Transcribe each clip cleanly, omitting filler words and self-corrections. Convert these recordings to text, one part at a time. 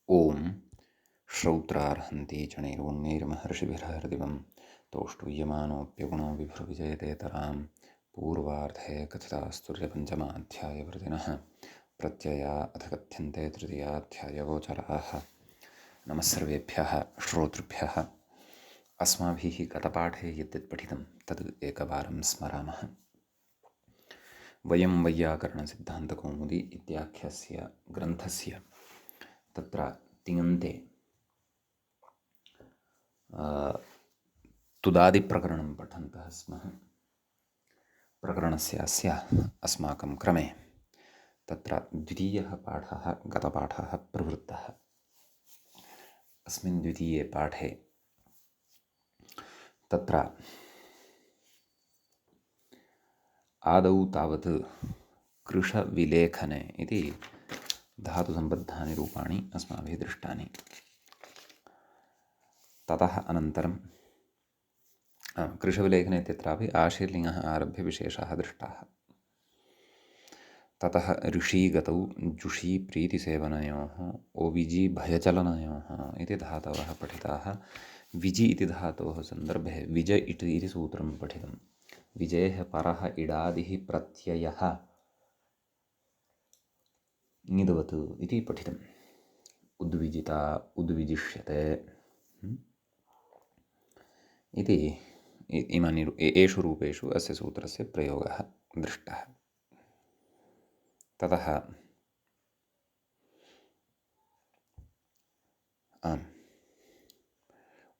ॐ श्रौत्रार्हन्ति चणैर्वण्यैर्महर्षिभिर्हृदिवं तोष्टूयमानोऽप्यगुणो विभुर्विजयतेतरां पूर्वार्धे कथितास्तुर्यपञ्चमाध्यायवृदिनः प्रत्यया अथ कथ्यन्ते तृतीयाध्यायगोचराः। नमः सर्वेभ्यः श्रोतृभ्यः। अस्माभिः गतपाठे यद्यत् पठितं तद् एकवारं स्मरामः। वयं वैयाकरणसिद्धान्तकौमुदी इत्याख्यस्य ग्रन्थस्य तत्र तिङन्ते तुदादिप्रकरणं पठन्तः स्मः। प्रकरणस्य अस्य अस्माकं क्रमे तत्र द्वितीयः पाठः गतपाठः प्रवृत्तः। अस्मिन् द्वितीये पाठे तत्र आदौ तावत् कृशविलेखने इति धातुसम्बद्धानि रूपाणि अस्माभिः दृष्टानि। ततः अनन्तरं कृशविलेखने इत्यत्रापि आशीर्लिङ्गः आरभ्य विशेषाः दृष्टाः। ततः ऋषिगतौ जुषि प्रीतिसेवनयोः ओविजि भयचलनयोः इति धातवः पठिताः। विजि इति धातोः सन्दर्भे विज इति सूत्रं पठितं। विजेः परः इडादिः प्रत्ययः निदवत् इति पठितम्। उद्विजिता उद्विजिष्यते इति इमानि एषु रूपेषु अस्य सूत्रस्य प्रयोगः दृष्टः। ततः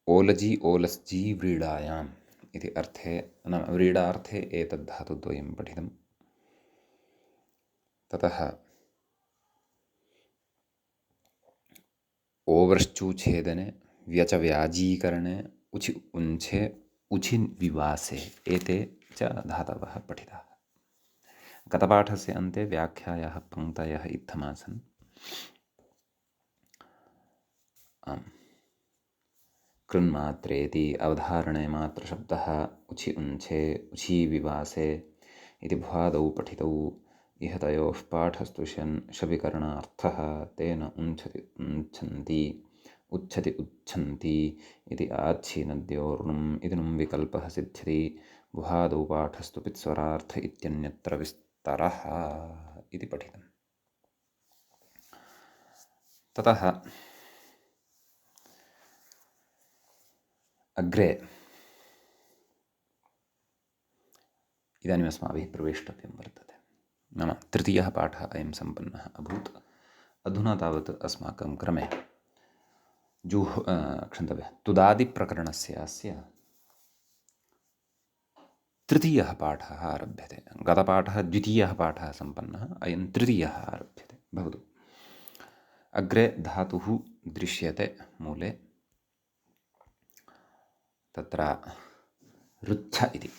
ओलजि ओलस्जि व्रीडायाम् इति अर्थे नाम व्रीडार्थे एतद्धातुद्वयं पठितं। ततः ओवर्श्चूच्छेदने व्यचव्याजीकरणे उचि उञ्छे उचि विवासे एते च धातवः पठिताः। गतपाठस्य अन्ते व्याख्यायाः पङ्क्तयः इत्थमासन्। कृन्मात्रेति अवधारणे मात्रशब्दः उचि उञ्छे उचि विवासे इति भ्वादौ पठितौ। इह तयोः पाठस्तु शविकरणार्थः तेन उञ्छति उञ्छन्ति उच्छति उच्छन्ति इति आच्छीनद्योर्णुम् इति नुम् विकल्पः सिद्ध्यति। भ्वादौ पाठस्तु पित्स्वरार्थ इत्यन्यत्र विस्तरः इति पठितम्। ततः अग्रे इदानीम् अस्माभिः प्रवेष्टव्यं वर्तते। नाम तृतीयः पाठः अयं सम्पन्नः अभूत्। अधुना तावत् अस्माकं क्रमे तुदादिप्रकरणस्य अस्य तृतीयः पाठः आरभ्यते। गतपाठः द्वितीयः पाठः सम्पन्नः, अयं तृतीयः आरभ्यते। भवतु। अग्रे धातुः दृश्यते मूले। तत्र ऋच्छ इति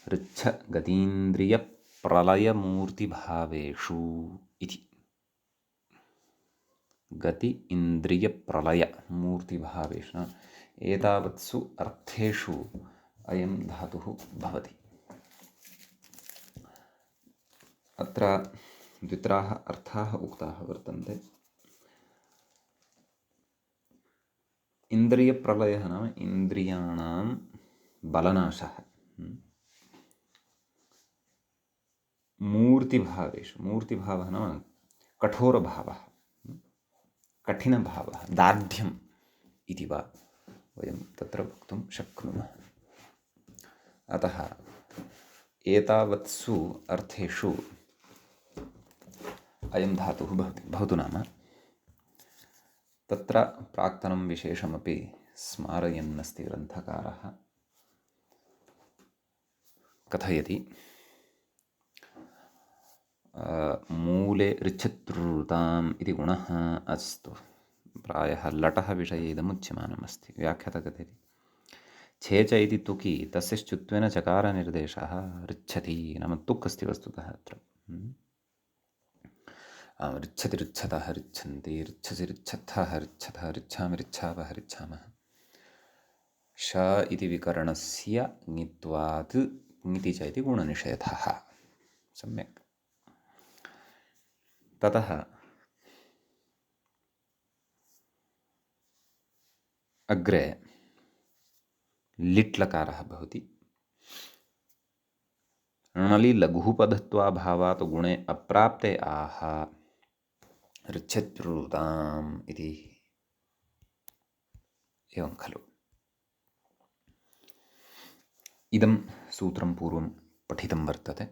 ऋच्छ गतीन्द्रियप्रलयमूर्तिभावेषु इति। गति इन्द्रियप्रलयमूर्तिभावेषु एतावत्सु अर्थेषु अयं धातुः भवति। अत्र द्वित्राः अर्थाः उक्ताः वर्तन्ते। इन्द्रियप्रलयः नाम इन्द्रियाणां बलनाशः। मूर्तिभावेषु, मूर्तिभावः नाम कठोरभावः, कठिनभावः, दार्ढ्यम् इति वा वयं तत्र वक्तुं शक्नुमः। अतः एतावत्सु अर्थेषु अयं धातुः भवतु नाम तत्र प्राक्तनं विशेषमपि स्मारयन्नस्ति ग्रन्थकारः। कथयति मूले ऋच्छतृताम् इति गुणः अस्तु। प्रायः लटः विषये इदमुच्यमानमस्ति। व्याख्याता कथयति छेच इति तुकि तस्य श्चुत्वेन चकारनिर्देशः ऋच्छति नाम तुक् अस्ति वस्तुतः अत्र। ऋच्छति ऋच्छतः ऋच्छन्ति ऋच्छसि ऋच्छथः ऋच्छतः ऋच्छामि ऋच्छावः ऋच्छामः। श इति विकरणस्य ङित्वात् ङिति च इति गुणनिषेधः। सम्यक्। ततः अग्रे लिट् लकारः भवति। णलि लघुपधत्वाभावात् गुणे अप्राप्ते आह ऋच्छत्रुताम् इति एवं खलु। इदं सूत्रं पूर्वं पठितं वर्तते।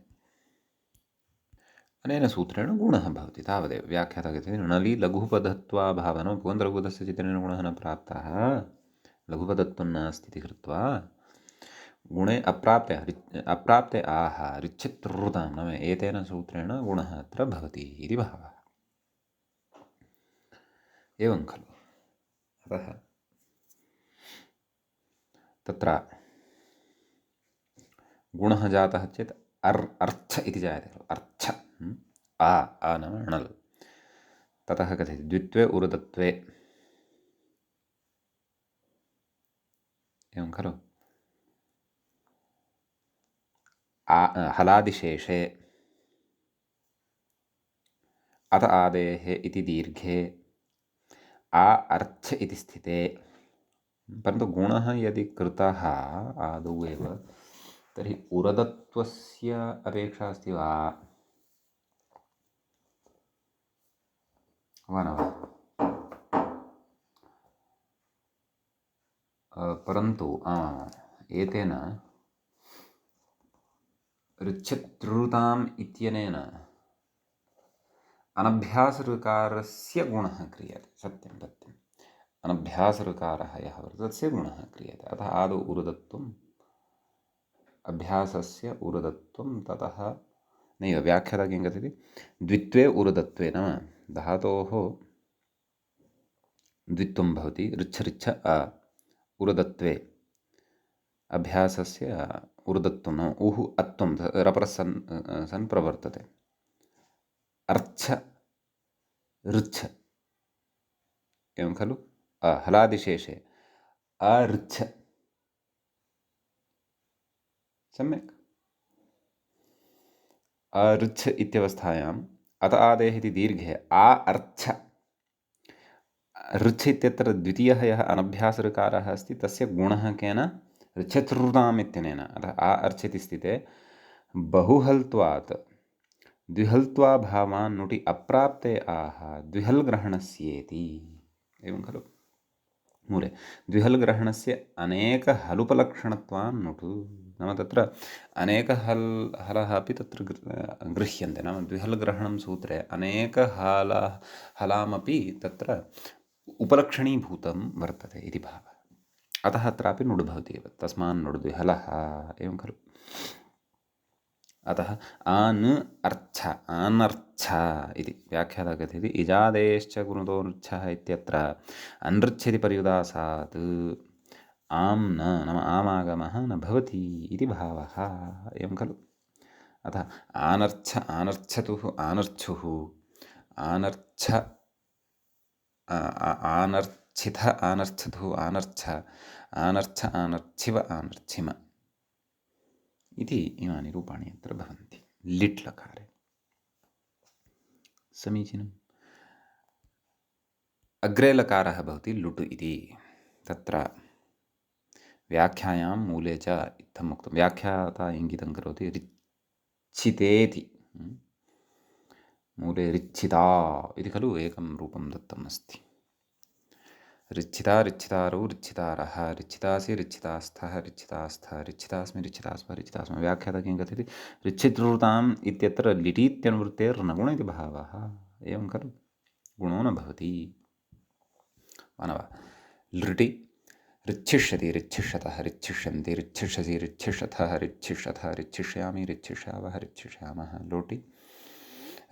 अनेन सूत्रेण गुणः भवति तावदेव। व्याख्याता कथयति णलि लघुपधत्वाभावः नाम पुगन्तलघुपधस्य चित्रेण गुणः न प्राप्तः, लघुपधत्वं नास्ति इति कृत्वा गुणे अप्राप्ते आह ऋच्छत्रुतां नाम एतेन सूत्रेण गुणः अत्र भवति इति भावः। एवं खलु। अतः तत्र गुणः जातः चेत् अर्थ इति जायते खलु। अर्थ आ नाम णल्। ततः कथयति द्वित्वे उरुदत्वे एवं खलु। हलादिशेषे अत आदेः इति दीर्घे आ अर्थ इति स्थिते, परन्तु गुणः यदि कृतः आदौ एव तर्हि उरदत्वस्य अपेक्षा अस्ति वा न वा? परन्तु एतेन ऋच्छत्रुताम् इत्यनेन अनभ्यासऋकारस्य गुणः क्रियते। सत्यं सत्यम्। अनभ्यासऋकारः यः वर्तते तस्य गुणः क्रियते। अतः आदौ उरुदत्वम्, अभ्यासस्य उरुदत्वं, ततः नैव व्याख्याता किं कथयति द्वित्वे उरुदत्वे नाम धातोः द्वित्वं भवति। ऋच्छ उरुदत्वे अभ्यासस्य उरुदत्वं नाम उः अत्वं रपरः सन् प्रवर्तते। अर्च्छ ऋच्छ एवं खलु। हलादिशेषे अऋच्छ सम्यक्। अऋच्छ इत्यवस्थायाम् अत आदेः इति दीर्घे अर्च्छ ऋच्छ इत्यत्र द्वितीयः यः अनभ्यासऋकारः अस्ति तस्य गुणः केन ऋच्छत्रुताम् इत्यनेन। अतः अर्च्छ इति स्थिते बहुहल्त्वात् द्विहल्त्वाभावान् नुटि अप्राप्ते आह द्विहल् ग्रहणस्येति एवं खलु। मूले द्विहल् ग्रहणस्य अनेकहलुपलक्षणत्वान् नुटु नाम तत्र हलः अपि तत्र गृह्यन्ते। नाम द्विहल् ग्रहणं सूत्रे हलामपि तत्र उपलक्षणीभूतं वर्तते इति भावः। अतः अत्रापि नुड् भवति एव। तस्मान् नुड् द्विहलः एवं खलु। अतः आनर्च्छ इति व्याख्याता कथयति इजादेश्च गुणतो नृच्छः इत्यत्र अनृच्छति पर्युदासात् आं न नाम आमागमः न भवति इति भावः एवं खलु। अतः आनर्च्छतुः आनर्च्छुः आनर्च्छ आनर्च्छितः आनर्च्छतुः आनर्च्छ आनर्च्छिव आनर्च्छिम इति इमानि रूपाणि अत्र भवन्ति लिट् लकारे। समीचीनम्। अग्रे लकारः भवति लुट् इति। तत्र व्याख्यायां मूले च इत्थम् उक्तं। व्याख्याता इङ्गितं करोति रिच्छितेति। मूले रिच्छिता इति खलु एकं रूपं दत्तम् अस्ति। रिच्छिता रिच्छितारौ रिच्छितारः रिच्छितासि रिच्छितास्थः रिच्छितास्थः रिच्छितास्मि रिच्छितास्म रिच्छितास्म। व्याख्याता किं कथयति ऋच्छित्रुताम् इत्यत्र लिटीत्यनुवृत्तेर्नगुण इति भावः एवं खलु। गुणो न भवति मानव। लृटि ऋच्छिष्यति रिच्छिष्यतः रिच्छिष्यन्ति रिच्छिष्यसि रिच्छिष्यथः रिच्छिष्यथः रिच्छिष्यामि रिच्छिष्यावः रिच्छिष्यामः। लोटि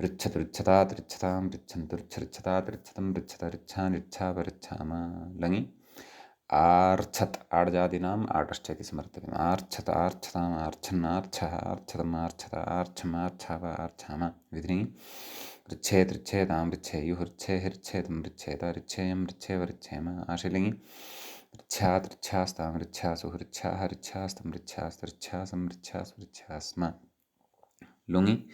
ऋच्छत् ऋच्छतात् ऋच्छतां ऋच्छन्तु ऋच्छतात् ऋच्छतं ऋच्छत ऋच्छान् ऋच्छाव ऋच्छाम। लङि आर्च्छत् आड्जादीनाम् आटश्च इति समर्थव्यम्। आर्च्छत् आर्च्छताम् आर्च्छन्नार्च्छः आर्च्छतम् आर्च्छत आर्च्छम् आर्च्छाव आर्च्छाम। विधिनी ऋच्छेत् ऋच्छेतां ऋच्छेयुः ऋच्छेः ऋच्छेदं ऋच्छेत ऋच्छेयं ऋच्छेव ऋच्छेम। आशलिङि ऋच्छात् ऋच्छास्तां ऋच्छासुः ऋच्छाः ऋच्छास्तं ऋच्छास्त ऋच्छासं ऋच्छासु ऋच्छास्म। लुङि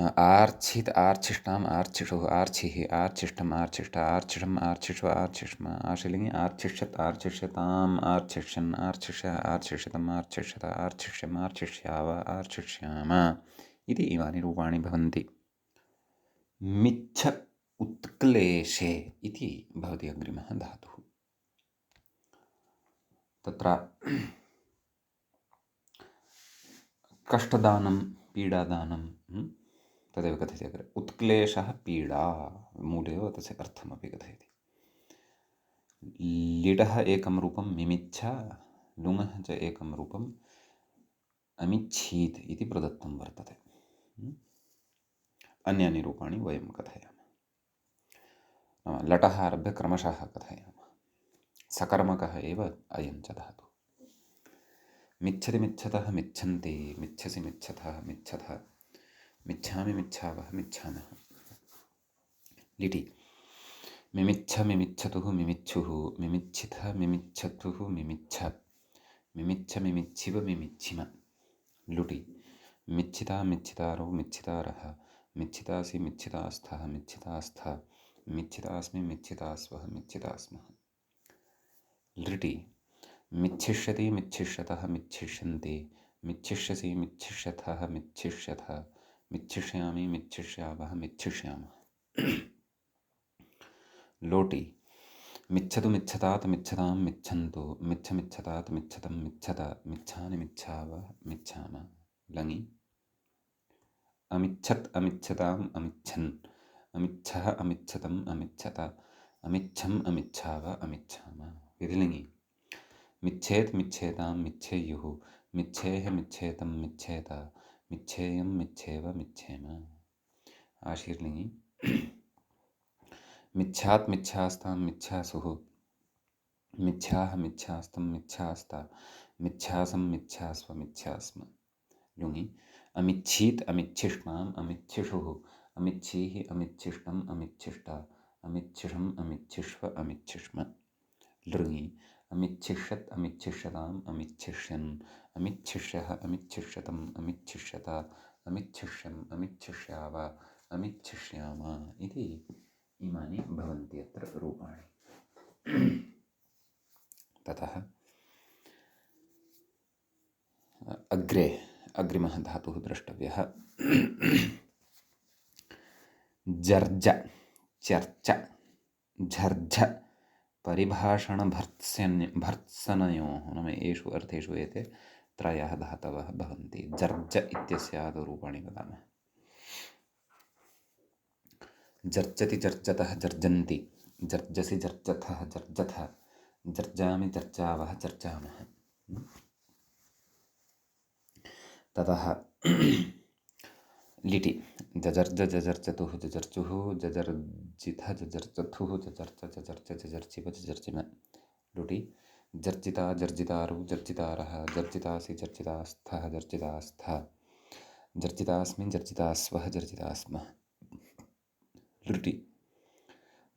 आर्चित् आर्चिष्टाम् आर्चिषुः आर्चिः आर्चिष्टम् आर्चिष्ट आर्चिषम् आर्चिष्व आर्चिष्म आशीर्लिङ्गि आर्चिष्यत् आर्चिष्यताम् आर्चिष्यन् आर्चिष्य आर्चिष्यतम् आर्चिष्यत आर्चिष्यम् आर्चिष्याव आर्चिष्याम इति इमानि रूपाणि भवन्ति। मिच्छ उत्क्लेशे इति भवति अग्रिमः धातुः। तत्र कष्टदानं पीडादानं तदेव कथयति अग्रे। उत्क्लेशः पीडा मूलेव तस्य अर्थमपि कथयति। लिटः एकं रूपं मिमिच्छ, लुङः च एकं रूपम् अमिच्छीत् इति प्रदत्तं वर्तते। अन्यानि रूपाणि वयं कथयामः। नाम लटः आरभ्य क्रमशः कथयामः। सकर्मकः एव अयं च धातुः। मिच्छति मिच्छतः मिच्छन्ति, मिच्छसि मिच्छतः मिच्छतः, मिच्छामि मिच्छावः मिच्छामः। लिटि मिमिच्छ मिमिच्छतुः मिमिच्छुः, मिमिच्छितः मिमिच्छतुः मिमिच्छ, मिमिच्छ मिमिच्छिव मिमिच्छिम। लुटि मिच्छिता मिच्छितारो मिच्छितारः, मिच्छितासि मिच्छितास्थः मिच्छितास्थ, मिच्छितास्मि मिच्छितास्वः मिच्छितास्मः। लृटि मिच्छिष्यति मिच्छिष्यतः मिच्छिष्यन्ति, मिच्छिष्यसि मिच्छिष्यथः मिच्छिष्यथ, मिच्छिष्यामि मिच्छिष्यावः मिच्छिष्यामः। लोटि मिच्छतु मिच्छतात् मिच्छतां मिच्छन्तु, मिच्छ मिच्छतात् मिच्छतं मिच्छत, मिच्छानि मिच्छावः मिच्छाम। लङि अमिच्छत् अमिच्छताम् अमिच्छन्, अमिच्छः अमिच्छतम् अमिच्छत, अमिच्छम् अमिच्छाव अमिच्छाम। विधिलिङि मिच्छेत् मिच्छेतां मिच्छेयुः, मिच्छेः मिच्छेतं मिच्छेत, मिच्छेयं मिच्छेव मिच्छेम। आशीर्लिङि मिच्छात् मिच्छास्तां मिच्छासुः, मिच्छाः मिच्छास्तं मिच्छास्ता, मिच्छासं मिच्छास्व मिच्छास्म। लुङि अमिच्छीत् अमिच्छिष्टाम् अमिच्छिषुः, अमिच्छीः अमिच्छिष्टम् अमिच्छिष्टा, अमिच्छिषम् अमिच्छिष्व अमिच्छिष्म। लृङि अमिच्छिष्यत् अमिच्छिष्यताम् अमिच्छिष्यन्, अमिच्छिष्यः अमिच्छिष्यतम् अमिच्छिष्यत, अमिच्छिष्यम् अमिच्छिष्याव अमिच्छिष्याम इति इमानि भवन्ति अत्र रूपाणि। ततः अग्रे अग्रिमः धातुः द्रष्टव्यः। जर्ज चर्च झर्झ परिभाषणभर्त्सनयोः नाम एषु अर्थेषु एते त्रयः धातवः भवन्ति। जर्ज इत्यस्य आदौ रूपाणि वदामः। जर्जति जर्जतः जर्जन्ति, जर्जसि जर्जथः जर्जथ, जर्जामि जर्जावः जर्जामः। ततः लिटि जजर्ज जजर्जतुः जजर्जुः, जजर्जिथ जजर्जथुः जजर्ज जजर्ज जजर्जिव जजर्जिम। लुटि जर्जिता जर्जितारु जर्जितारः, जर्जितासि जर्जितास्थः जर्जितास्थ, जर्जितास्मि जर्जितास्वः जर्जितास्मः। लृटि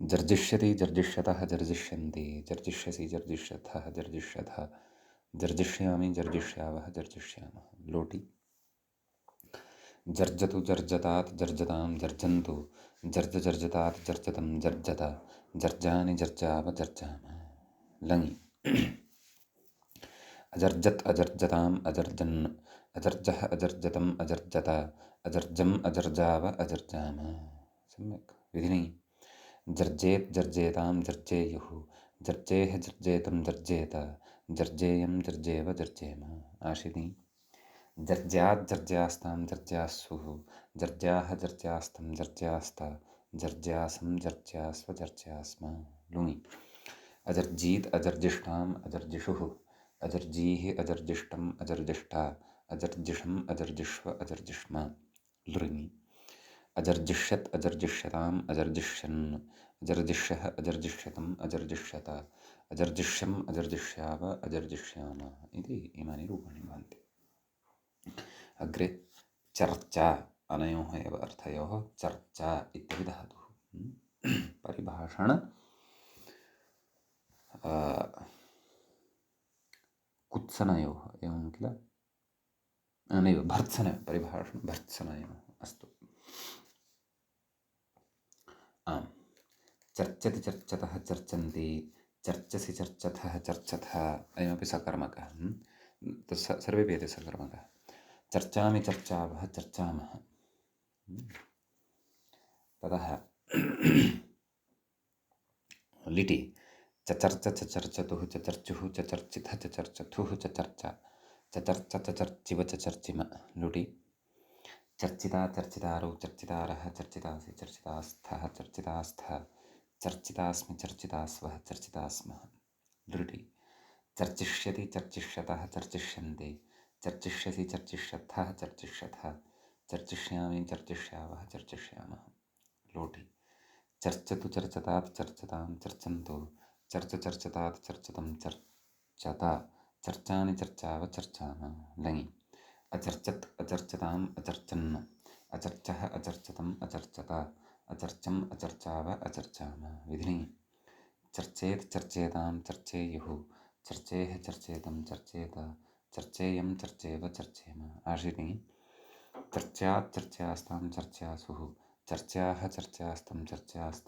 जर्जिष्यति जर्जिष्यतः जर्जिष्यन्ति, जर्जिष्यसि जर्जिष्यथः जर्जिष्यथ, जर्जिष्यामि जर्जिष्यावः जर्जिष्यामः। लोटि जर्जतु जर्जतात् जर्जतां जर्जन्तु, जर्ज जर्जतात् जर्जतं जर्जत, जर्जानि जर्जाव जर्जाम। लङि अजर्जत् अजर्जताम् अजर्जन्, अजर्जः अजर्जतम् अजर्जत, अजर्जम् अजर्जाव अजर्जाम। सम्यक्। विधिलिङि जर्जेत् जर्जेतां जर्जेयुः, जर्जेः जर्जेतं जर्जेत, जर्जेयं जर्जेव जर्जेम। आशीर्लिङि जर्ज्यात् जर्ज्यास्तां जर्ज्यास्सुः, जर्ज्याः जर्ज्यास्तं जर्ज्यास्त, जर्ज्यासं जर्ज्यास्व जर्ज्यास्म। लुङि अजर्जीत् अजर्जिष्टाम् अजर्जिषुः, अजर्जीः अजर्जिष्टम् अजर्जिष्टा, अजर्जिषम् अजर्जिष्व अजर्जिष्म। लृङि अजर्जिष्यत् अजर्जिष्यताम् अजर्जिष्यन्, अजर्जिष्यः अजर्जिष्यतम् अजर्जिष्यत, अजर्जिष्यम् अजर्जिष्याव अजर्जिष्याम इति इमानि रूपाणि भवन्ति। अग्रे चर्चा अनयोः एव अर्थयोः चर्चा इत्यपि धातुः। परिभाषण कुत्सनयोः एवं किल नैव भर्त्सनयोः परिभाषण भर्त्सनयोः। अस्तु चर्चति चर्चतः चर्चन्ति, चर्चसि चर्चतः चर्चथ, अयमपि सकर्मकः। सर्वेपि एते सकर्मकः। चर्चामि चर्चावः चर्चामः। ततः लिटि चचर्च चचर्चतुः चचर्चुः चचर्चिथ चचर्चथुः चचर्च चचर्च चचर्चिव चचर्चिम। लुटि चर्चिता चर्चितारौ चर्चितारः चर्चितासि चर्चितास्थः चर्चितास्थः चर्चितास्मि चर्चितास्वः चर्चितास्मः। लृटि चर्चिष्यति चर्चिष्यतः चर्चिष्यन्ति चर्चिष्यसि चर्चिष्यथः चर्चिष्यथः चर्चिष्यामि चर्चिष्यावः चर्चिष्यामः। लोटि चर्चतु चर्चतात् चर्चतां चर्चन्तु चर्च चर्चतात् चर्चतं चर्चता चर्चानि चर्चाव चर्चाम। लङि अचर्चत् अचर्चताम् अचर्चन् अचर्चः अचर्चतम् अचर्चत अचर्चम् अचर्चाव अचर्चाम। विधिनि चर्चेत् चर्चेतां चर्चेयुः चर्चेः चर्चेतं चर्चेत चर्चेयं चर्चेव चर्चेम। आशिनि चर्च्यात् चर्चास्तां चर्चासुः चर्चाः चर्चास्तं चर्चास्त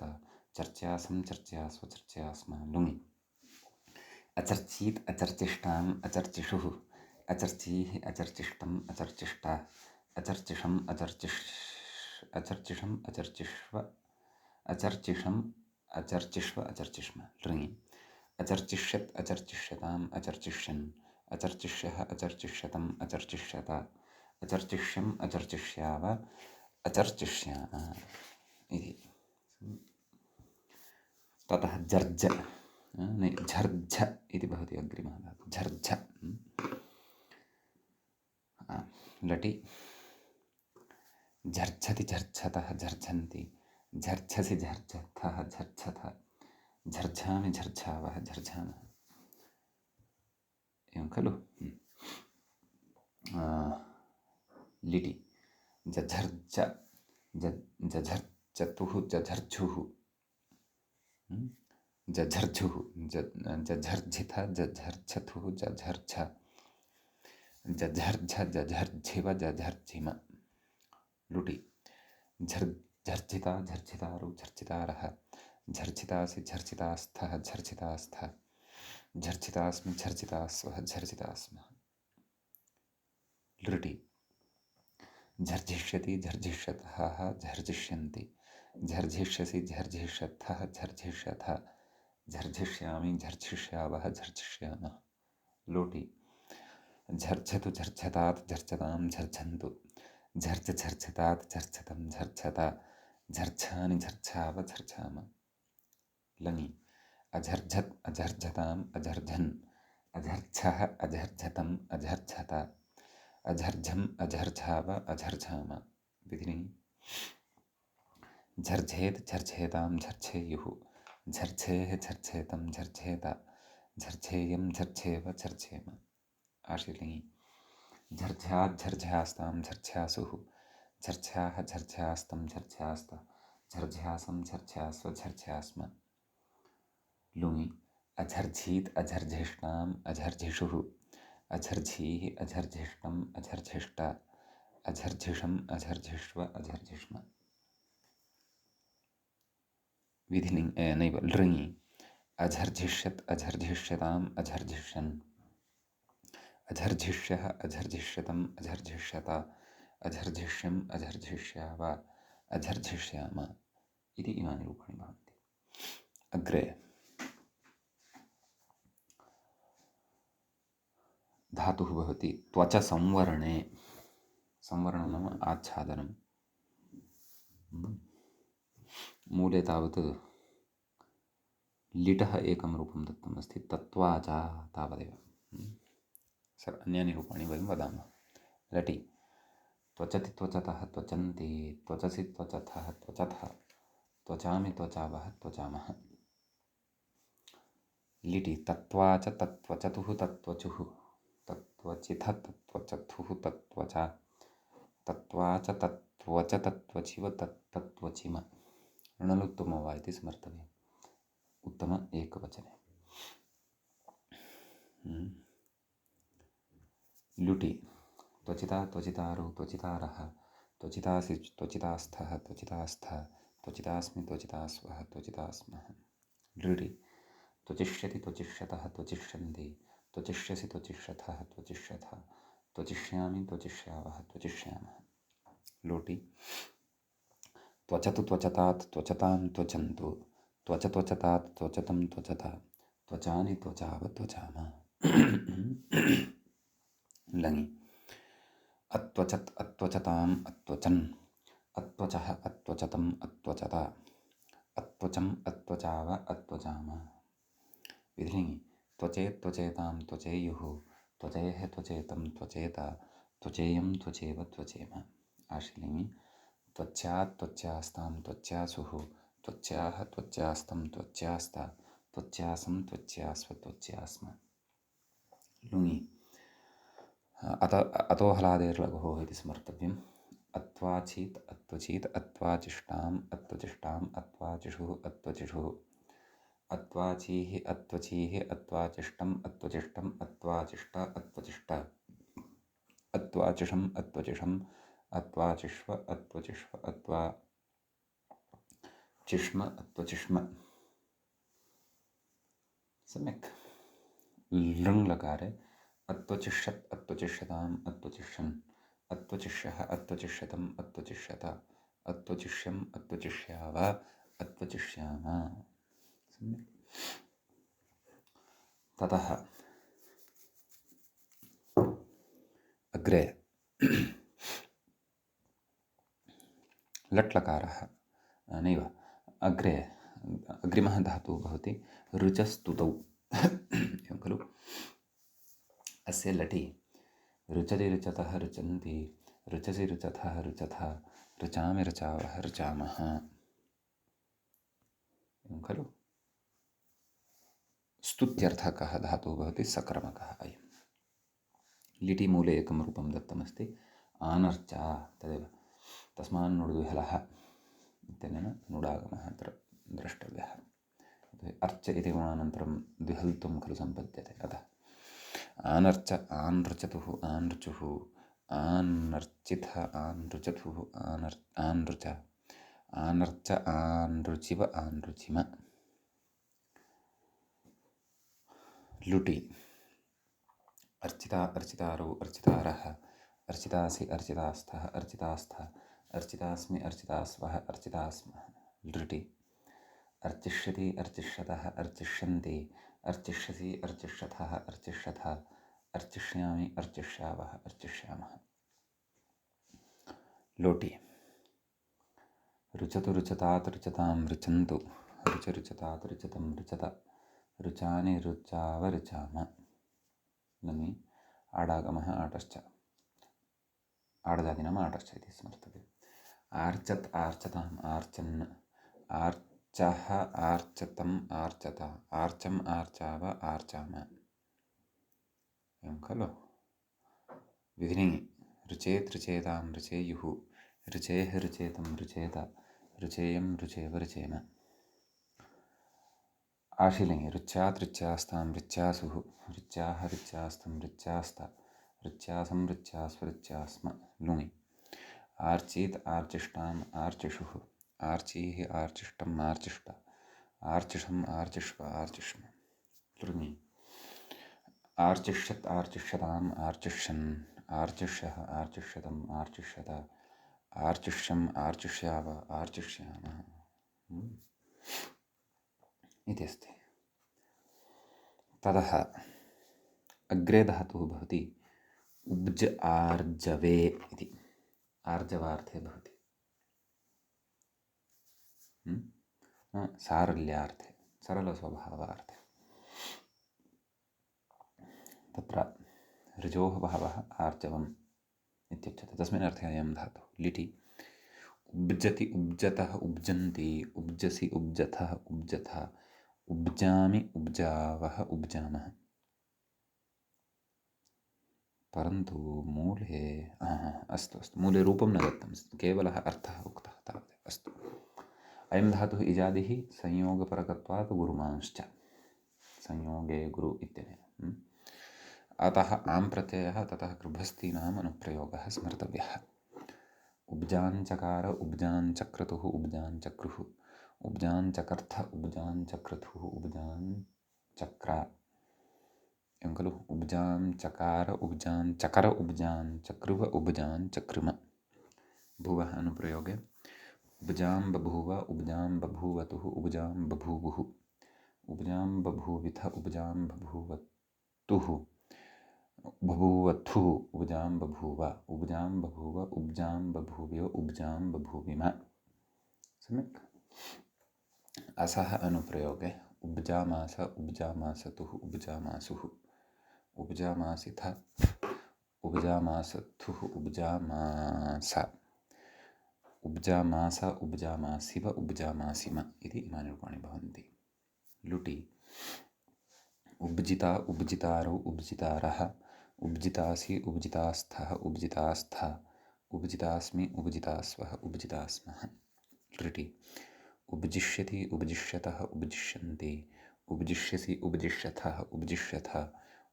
चर्चासं चर्चास्व चर्चास्म। लुङि अचर्चीत् अचर्चिष्टाम् अचर्चिषुः अचर्चीः अचर्चिष्टम् अचर्चिष्टा अचर्चिषम् अचर्चिषम् अचर्चिष्व अचर्चिषम् अचर्चिष्व अचर्चिष्म। लृङि अचर्चिष्यत् अचर्चिष्यताम् अचर्चिष्यन् अचर्चिष्यः अचर्चिष्यतम् अचर्चिष्यत अचर्चिष्यम् अचर्चिष्याव अचर्चिष्याम इति। ततः झर्झ झर्झ इति भवति अग्रिमः धातुः झर्झ। लटि झर्झति झर्झतः झर्झन्ति झर्झसि झर्झथः झर्झथ झर्झामि झर्झावः झर्झामः। एवं खलु। लिटि जझर्झ जझर्झतुः जझर्झुः जझर्झुः जझर्झिथ जझर्झथुः जझर्झ जझर्झ जझर्झिव जझर्झिम। लुटि झर्झिता झर्झितारौ झर्झितारः झर्झितासि झर्झितास्थः झर्झितास्थ झर्झितास्मि झर्झितास्वः झर्झितास्मः। लृटि झर्झिष्यति झर्झिष्यतः झर्झिष्यन्ति झर्झिष्यसि झर्झिष्यथः झर्झिष्यथ झर्झिष्यामि झर्झिष्यावः झर्झिष्यामः। लोटि झर्झतु झर्झतात् झर्झतां झर्झन्तु झर्झ झर्झतात् झर्झतं झर्झत झर्झानि झर्झाव झर्झाम। लङि अझर्झत् अझर्झताम् अझर्झन् अझर्झः अझर्झतम् अझर्झत अझर्झम् अझर्झाव अझर्झाम। विधिनि झर्झेत् झर्झेतां झर्झेयुः झर्झेः झर्झेतं झर्झेत झर्झेयं झर्झेव झर्झेम। आशिलिङि झर्झात् झर्झास्तां झर्झासुः झर्झाः झर्झास्तं झर्झास्त झर्झासं झर्झास्व झर्झास्म। लुङि अझर्झीत् अझर्झिष्टाम् अझर्झिषुः अझर्झीः अझर्झिष्टम् अझर्झिष्ट अझर्झिषम् अझर्झिष्व अझर्झिष्म। विधिनि नैव लृङि अझर्झिष्यत् अझर्झिष्यताम् अझर्झिष्यन् अझर्झिष्यः अझर्झिष्यतम् अझर्झिष्यत अझर्झिष्यम् अझर्झिष्याव अझर्झिष्याम इति इमानि रूपाणि भवन्ति। अग्रे धातुः भवति त्वच संवरणे। संवरणं नाम आच्छादनं। मूले तावत् लिटः एकं रूपं दत्तमस्ति तत्त्वाचा तावदेव। अन्यानि रूपाणि वयं वदामः। लटि त्वचति त्वचतः त्वचन्ति त्वचसि त्वचथः त्वचथ त्वचामि त्वचावः त्वचामः। लिटि तत्त्वाच तत्त्वचतुः तत्त्वचुः तत्त्वचिथ तत्त्वचथुः तत्त्वचा तत्त्वाच तत्त्वच तत्त्वचिव तत्त्वचिम। णलुत्तमो वा इति स्मर्तव्यम्। उत्तम एकवचने। लुटि त्वचिता त्वचितारौ त्वचितारः त्वचितासि त्वचितास्थः त्वचितास्थ त्वचितास्मि त्वचितास्वः त्वचितास्मः लृडि त्वचिष्यति त्वचिष्यतः त्वचिष्यन्ति त्वचिष्यसि त्वचिष्यथः त्वचिष्यथ त्वचिष्यामि त्वचिष्यावः त्वचिष्यामः लोटि त्वचतु त्वचतात् त्वचतां त्वचन्तु त्वच त्वचतात् त्वचतं त्वचता त्वचानि त्वचाव त्वचाम लङि अत्वचत् अत्वचताम् अत्वचन् अत्वचः अत्वचतम् अत्वचता अत्वचम् अत्वचाव अत्वचाम विधिलिङि त्वचेत् त्वचेतां त्वचेयुः त्वचेः त्वचेतं त्वचेत त्वचेयं त्वचेव त्वचेम आशीलिङि त्वच्यात् त्वच्यास्तां त्वच्यासुः त्वच्याः त्वच्यास्तं त्वच्यास्ता त्वच्यासं त्वच्यास्व त्वच्यास्म लुङि अतो हलादेर्लघोः इति स्मर्तव्यम् अत्वाचीत् अत्वचीत् अत्वाचिष्टाम् अत्वचिष्टाम् अत्वाचिषुः अत्वचिषुः अत्वाचीः अत्वचीः अत्वाचिष्टम् अत्वचिष्टम् अत्वाचिष्ट अत्वचिष्ट अत्वाचिषम् अत्वचिषम् अत्वाचिष्व अत्वचिष्व अत्वाचिष्म अत्वचिष्म सम्यक् लृङ्लकारे अत्वचिष्यत् अत्वचिष्यताम् अत्वचिष्यन् अत्वचिष्यः अत्वचिष्यतम् अत्वचिष्यत अत्वचिष्यम् अत्वचिष्याव अत्वचिष्याम सम्यक् ततः अग्रे लट्लकारः नैव अग्रे अग्रिमः धातुः भवति ऋचस्तुतौ एवं खलु अस्य लटि ऋचति ऋचतः ऋचन्ति ऋचसि ऋचथः ऋचथ ऋचामि ऋचावः ऋचामः एवं खलु स्तुत्यर्थकः धातुः भवति सकर्मकः अयं लिटि मूले एकं रूपं दत्तमस्ति आनर्चा तदेव तस्मान् नुडुविहलः इत्यनेन नुडागमः अत्र द्रष्टव्यः अर्च इति गुणानन्तरं द्विहल्त्वं खलु सम्पद्यते अतः आनर्च आनृचतुः आनृचुः आनर्चितः आनृचतुः आनृच आनर्च आनृचिव आनृचिम लुटि अर्चिता अर्चितारौ अर्चितारः अर्चितासि अर्चितास्थः अर्चितास्थ अर्चितास्मि अर्चितास्वः अर्चितास्मः लृटि अर्चिष्यति अर्चिष्यतः अर्चिष्यन्ति अर्चिष्यसि अर्चिष्यथः अर्चिष्यथ अर्चिष्यामि अर्चिष्यावः अर्चिष्यामः लोटि ऋचतु ऋचतात् ऋचतां ऋचन्तु ऋच ऋचतात् ऋचतं ऋचत ऋचानि ऋचाव ऋचाम लङि आडागमः आटश्च आडजादिनाम् आटश्च इति स्मर्तव्यम् आर्चत् आर्चताम् आर्चन् आर्चः आर्चतम् आर्चत आर्चम् आर्चाव आर्चाम एवं खलु विधिलिङि ऋचेत् ऋचेतां ऋचेयुः ऋचेः ऋचेतं ऋचेत ऋचेयं ऋचेव ऋचेम आशीलिङि ऋच्यात् ऋच्यास्तां ऋच्यासुः ऋच्याः ऋच्यास्तं ऋच्यास्त ऋच्यासं ऋच्यास्व ऋच्यास्म लुङि आर्चीत् आर्चिष्टाम् आर्चिषुः आर्चीः आर्चिष्टम् आर्चिष्ट आर्चिषम् आर्चिष्व आर्चिष्म लृङि आर्चिष्यत् आर्चिष्यताम् आर्चिष्यन् आर्चिष्यः आर्चिष्यतम् आर्चिष्यत आर्चिष्यम् आर्चिष्याव आर्चिष्यामः इति अस्ति ततः अग्रे धातुः भवति उब्ज आर्जवे इति आर्जवार्थे भवति सारल्यार्थे सरलस्वभावार्थे तत्र ऋजोः बहवः आर्जवम् इत्युच्यते तस्मिन् अर्थे अयं धातुः लिटि उब्जति उब्जतः उब्जन्ति उब्जसि उब्जथः उब्जथ उब्जामि उब्जावः उब्जामः परन्तु मूले अस्तु अस्तु मूले रूपं न दत्तं केवलः अर्थः उक्तः तावदेव अस्तु अयं धातुः इजादिः संयोगपरकत्वात् गुरुमांश्च संयोगे गुरु इत्यनेन अतः आं प्रत्ययः ततः गृभस्थीनाम् अनुप्रयोगः स्मर्तव्यः उब्जाञ्चकार उब्जाञ्चक्रतुः उब्जाञ्चक्रुः उब्जाञ्चकर्थ उब्जाञ्चक्रतुः उब्जाञ्चक्रा एवं खलु उब्जाञ्चकार उब्जाञ्चकर उब्जाञ्चक्रुव उब्जाञ्चक्रुम भुवः अनुप्रयोगे उब्जां बभूव उब्जां बभूवतुः उब्जां बभूवुः उब्जां बभूविथ उब्जां बभूवतुः बभूवथुः उब्जां बभूव उब्जां बभूव उब्जां बभूव्यो उब्जां बभूविम सम्यक् असः अनुप्रयोगे उब्जामास उब्जामासतुः उब्जामासुः उब्जामासिथ उब्जामासथुः उब्जामास उब्जामास उब्जामासिव उब्जामासिम इति इमानि रूपाणि भवन्ति लुटि उब्जिता उब्जितारौ उब्जितारः उब्जितासि उब्जितास्थः उब्जितास्था उब्जितास्मि उब्जितास्वः उब्जितास्मः लृटि उब्जिष्यति उब्जिष्यतः उब्जिष्यन्ति उब्जिष्यसि उब्जिष्यथः उब्जिष्यथ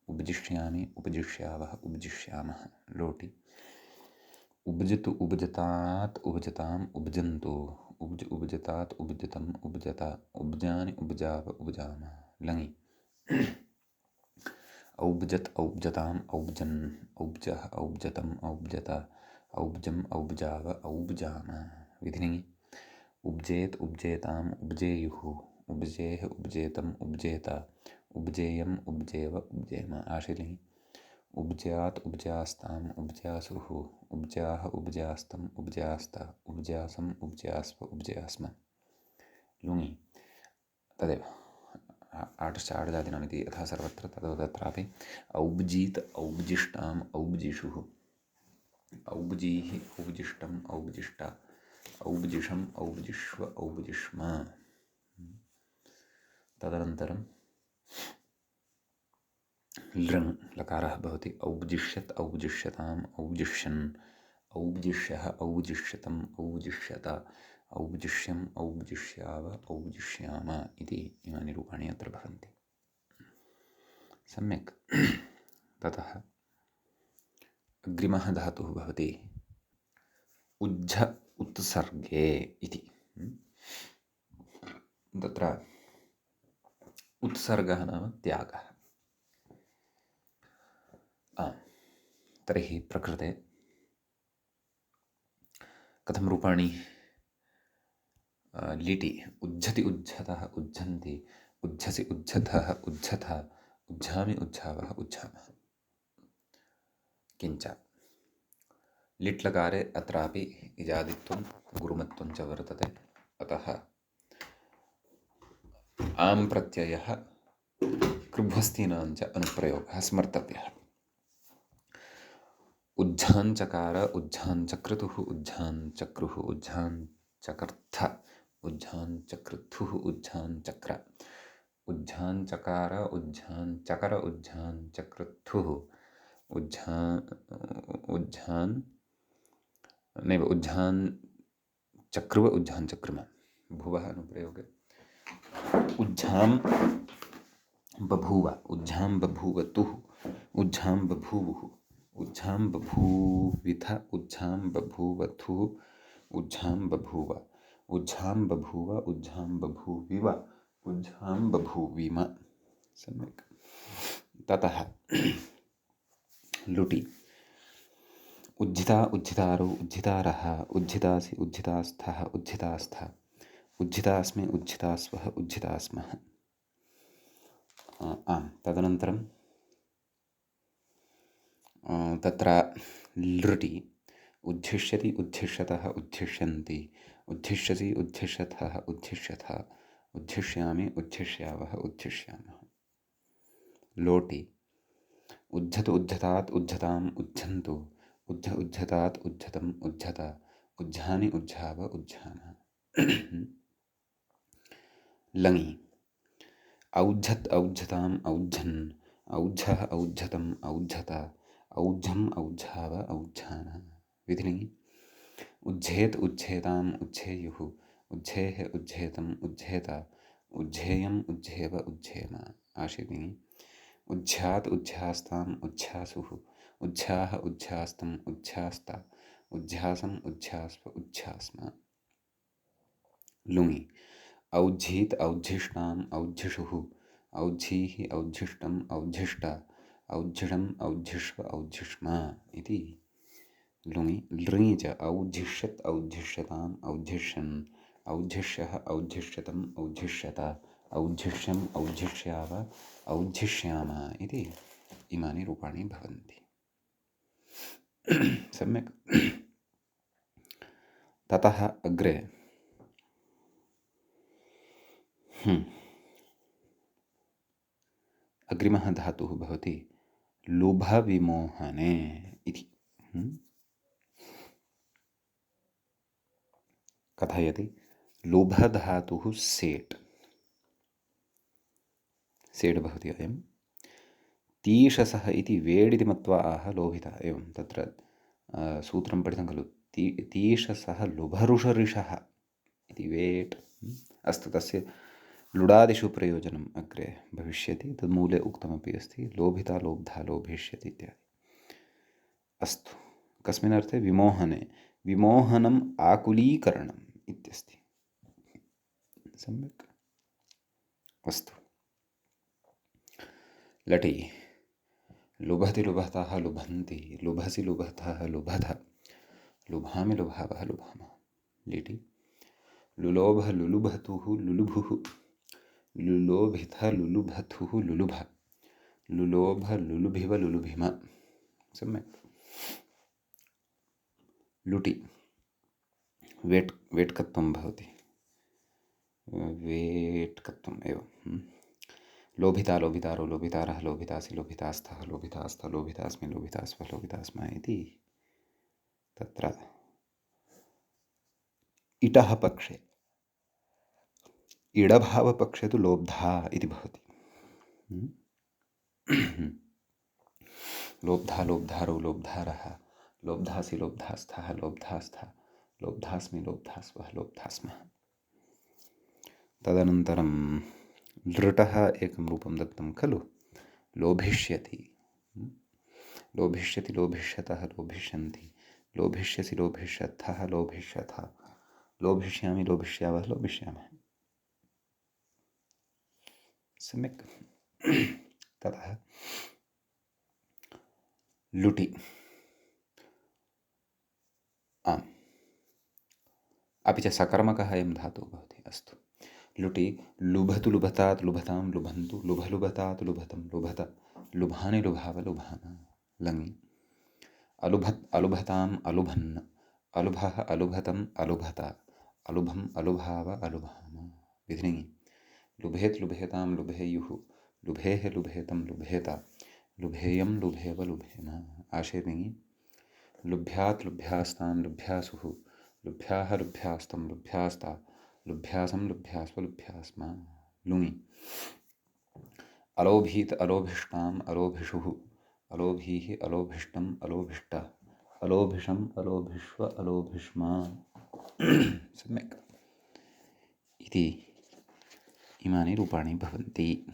उब्जिष्यामि उब्जिष्यावः उब्जिष्यामः लोटि उब्जतु उब्जतात् उब्जताम् उब्जन्तु उब्जतात् उब्जतम् उब्जत उब्जानि उब्जाव उब्जाम लङि औब्जत् औब्जताम् औब्जन् औब्जः औब्जतम् औब्जत औब्जम् औब्जाव औब्जाम विधिलिङि उब्जेत् उब्जेताम् उब्जेयुः उब्जेः उब्जेतम् उब्जेत उब्जेयम् उब्जेव उब्जेम आशीलिङि उब्ज्यात् उब्ज्यास्ताम् उब्ज्यासुः उब्ज्याः उब्ज्यास्तम् उब्ज्यास्त उब्ज्यासम् उब्ज्यास्व उब्ज्यास्म लुङि तदेव आटश्चाडजादिनामिति यथा सर्वत्र तद्वत् तत्रापि औब्जीत् औब्जिष्टाम् औब्जिषुः औब्जीः औब्जिष्टम् औब्जिष्ट औब्जिषम् औब्जिष्व औब्जिष्म तदनन्तरं लृङ् लकारः भवति औब्जिष्यत् औब्जिष्यताम् औब्जिष्यन् औब्जिष्यः औब्जिष्यतम् औब्जिष्यत औब्जिष्यम् औब्जिष्याव औब्जिष्याम इति इमानि रूपाणि अत्र भवन्ति सम्यक् ततः अग्रिमः धातुः भवति उज्झ उत्सर्गे इति तत्र उत्सर्गः नाम त्यागः तर्हि प्रकृते कथं रूपाणि लिटि उज्झति उज्झतः उज्झन्ति उज्झसि उज्झतः उज्झथ उज्झामि उज्झावः उज्झामः किञ्च लिट्लकारे अत्रापि इजादित्वं गुरुमत्वं च वर्तते अतः आं प्रत्ययः कृभ्वस्तीनां च अनुप्रयोगः स्मर्तव्यः उज्झाञ्चकार उज्झाञ्चक्रतुः उज्झाञ्चक्रुः उज्झाञ्चकर्थ उज्झाञ्चकृथुः उज्झाञ्चक्र उज्झाञ्चकार उज्झाञ्चकर उज्झाञ्चकृथुः उज्झाञ्चक्रुव उज्झाञ्चक्रुम भुवः अनुप्रयोगे उज्झां बभूव उज्झां बभूवतुः उज्झां बभूवुः उज्झां बभूविथ उज्झां बभूवथुः उज्झां बभूव उज्झां बभूव उज्झां बभूविव उज्झां बभूविम सम्यक् ततः लुटि उज्झिता उज्झितारौ उज्झितारः उज्झितासि उज्झितास्थः उज्झितास्थ उज्झितास्मि उज्झितास्वः उज्झितास्मः तदनन्तरं तत्र लृटि उज्झिष्यति उज्झिष्यतः उज्झिष्यन्ति उज्झिष्यसि उज्झिष्यथः उज्झिष्यथ उज्झिष्यामि उज्झिष्यावः उज्झिष्यामः लोटि उज्झतु उज्झतात् उज्झताम् उज्झन्तु उज्झ उज्झतात् उज्झतम् उज्झत उज्झानि उज्झाव उज्झाम लङि औज्झत् औज्झताम् औज्झन् औज्झः औज्झतम् औज्झत औज्झम् औज्झाव औज्झान विधिलिङि उज्झेत् उज्झेताम् उज्झेयुः उज्झेः उज्झेतम् उज्झेत उज्झेयम् उज्झेव उज्झेम आशीलिङि उज्झ्यात् उज्झ्यास्ताम् उज्झ्यासुः उज्झ्याः उज्झ्यास्तम् उज्झ्यास्त उज्झासम् उज्झास्व उज्झास्म लुङि औज्झीत् औज्झिष्टाम् औज्झिषुः औज्झीः औज्झिष्टम् औज्झिष्ट औज्झिषम् औज्झिष्व औज्झिष्म इति लुङि लृङि च औज्झिष्यत् औज्झिष्यताम् औज्झिष्यन् औज्झिष्यः औज्झिष्यतम् औज्झिष्यत औज्झिष्यम् औज्झिष्याव औज्झिष्याम इति इमानि रूपाणि भवन्ति। सम्यक्। ततः अग्रे अग्रिमः धातुः भवति लुभविमोहने इति। कथयति लुभधातुः सेट् सेट् भवति अयं तीषसः इति वेड् इति मत्वा आह लोभितः एवं तत्र सूत्रं पठितं खलु तीषसः लुभरुषरिषः इति वेट् अस्तु तस्य लुडादिषु प्रयोजनम् अग्रे भविष्यति तन्मूले उक्तमपि अस्ति लोभिता लोब्धा लोभिष्यति इत्यादि। अस्तु कस्मिन् अर्थे विमोहने विमोहनम् आकुलीकरणम् इत्यस्ति। सम्यक्। अस्तु लटि लुभति लुभतः लुभन्ति लुभसि लुभतः लुभथ लुभामि लुभावः लुभामः लिटि लुलोभ लुलुभतुः लुलुभुः लुलोभिथ लुलुभथुः लुलुभ लुलोभ लुलुभिव लुलुभिम। सम्यक्। लुटि वेट्कत्वं भवति वेट्कत्वम् एवं लोभिता लोभितारो लोभितारः लोभितासि लोभितास्तः लोभितास्थ लोभितास्मि लोभितास्व लोभितास्म इति तत्र इटः पक्षे इडभावपक्षे तु लोब्धा इति भवति। लोब्धा लोब्धारो लोब्धारः लोब्धासि लोब्धास्थः लोब्धास्थ लोब्धास्मि लोब्धास्वः लोब्धास्मः। तदनन्तरं लृटः एकं रूपं दत्तं खलु लोभिष्यति लोभिष्यति लोभिष्यतः लोभिष्यन्ति लोभिष्यसि लोभिष्यथः लोभिष्यथ लोभिष्यामि लोभिष्यावः लोभिष्यामः। सम्यक्। ततः लुटि आम् अपि च सकर्मकः अयं धातुः भवति। अस्तु लुटि लुभतु लुभतात् लुभतां लुभन्तु लुभलुभतात् लुभतं लुभत लुभानि लुभाव लुभाम लङि अलुभत् अलुभताम् अलुभन् अलुभः अलुभतम् अलुभत अलुभम् अलुभाव अलुभाम विधिलिङि लुभेत् लुभेतां लुभेयुः लुभेः लुभेतं लुभेत लुभेयं लुभेव लुभेम आशेलिङि लुभ्यात् लुभ्यास्तां लुभ्यासुः लुभ्याः लुभ्यास्तं लुभ्यास्ता लुभ्यासं लुभ्यास्व लुभ्यास्म लुङि अलोभीत अलोभिष्टाम् अलोभिषुः अलोभीः अलोभिष्टम् अलोभिष्ट अलोभिषम् अलोभिष्व अलोभिष्म। सम्यक्। इति इमानि रूपाणि भवन्ति।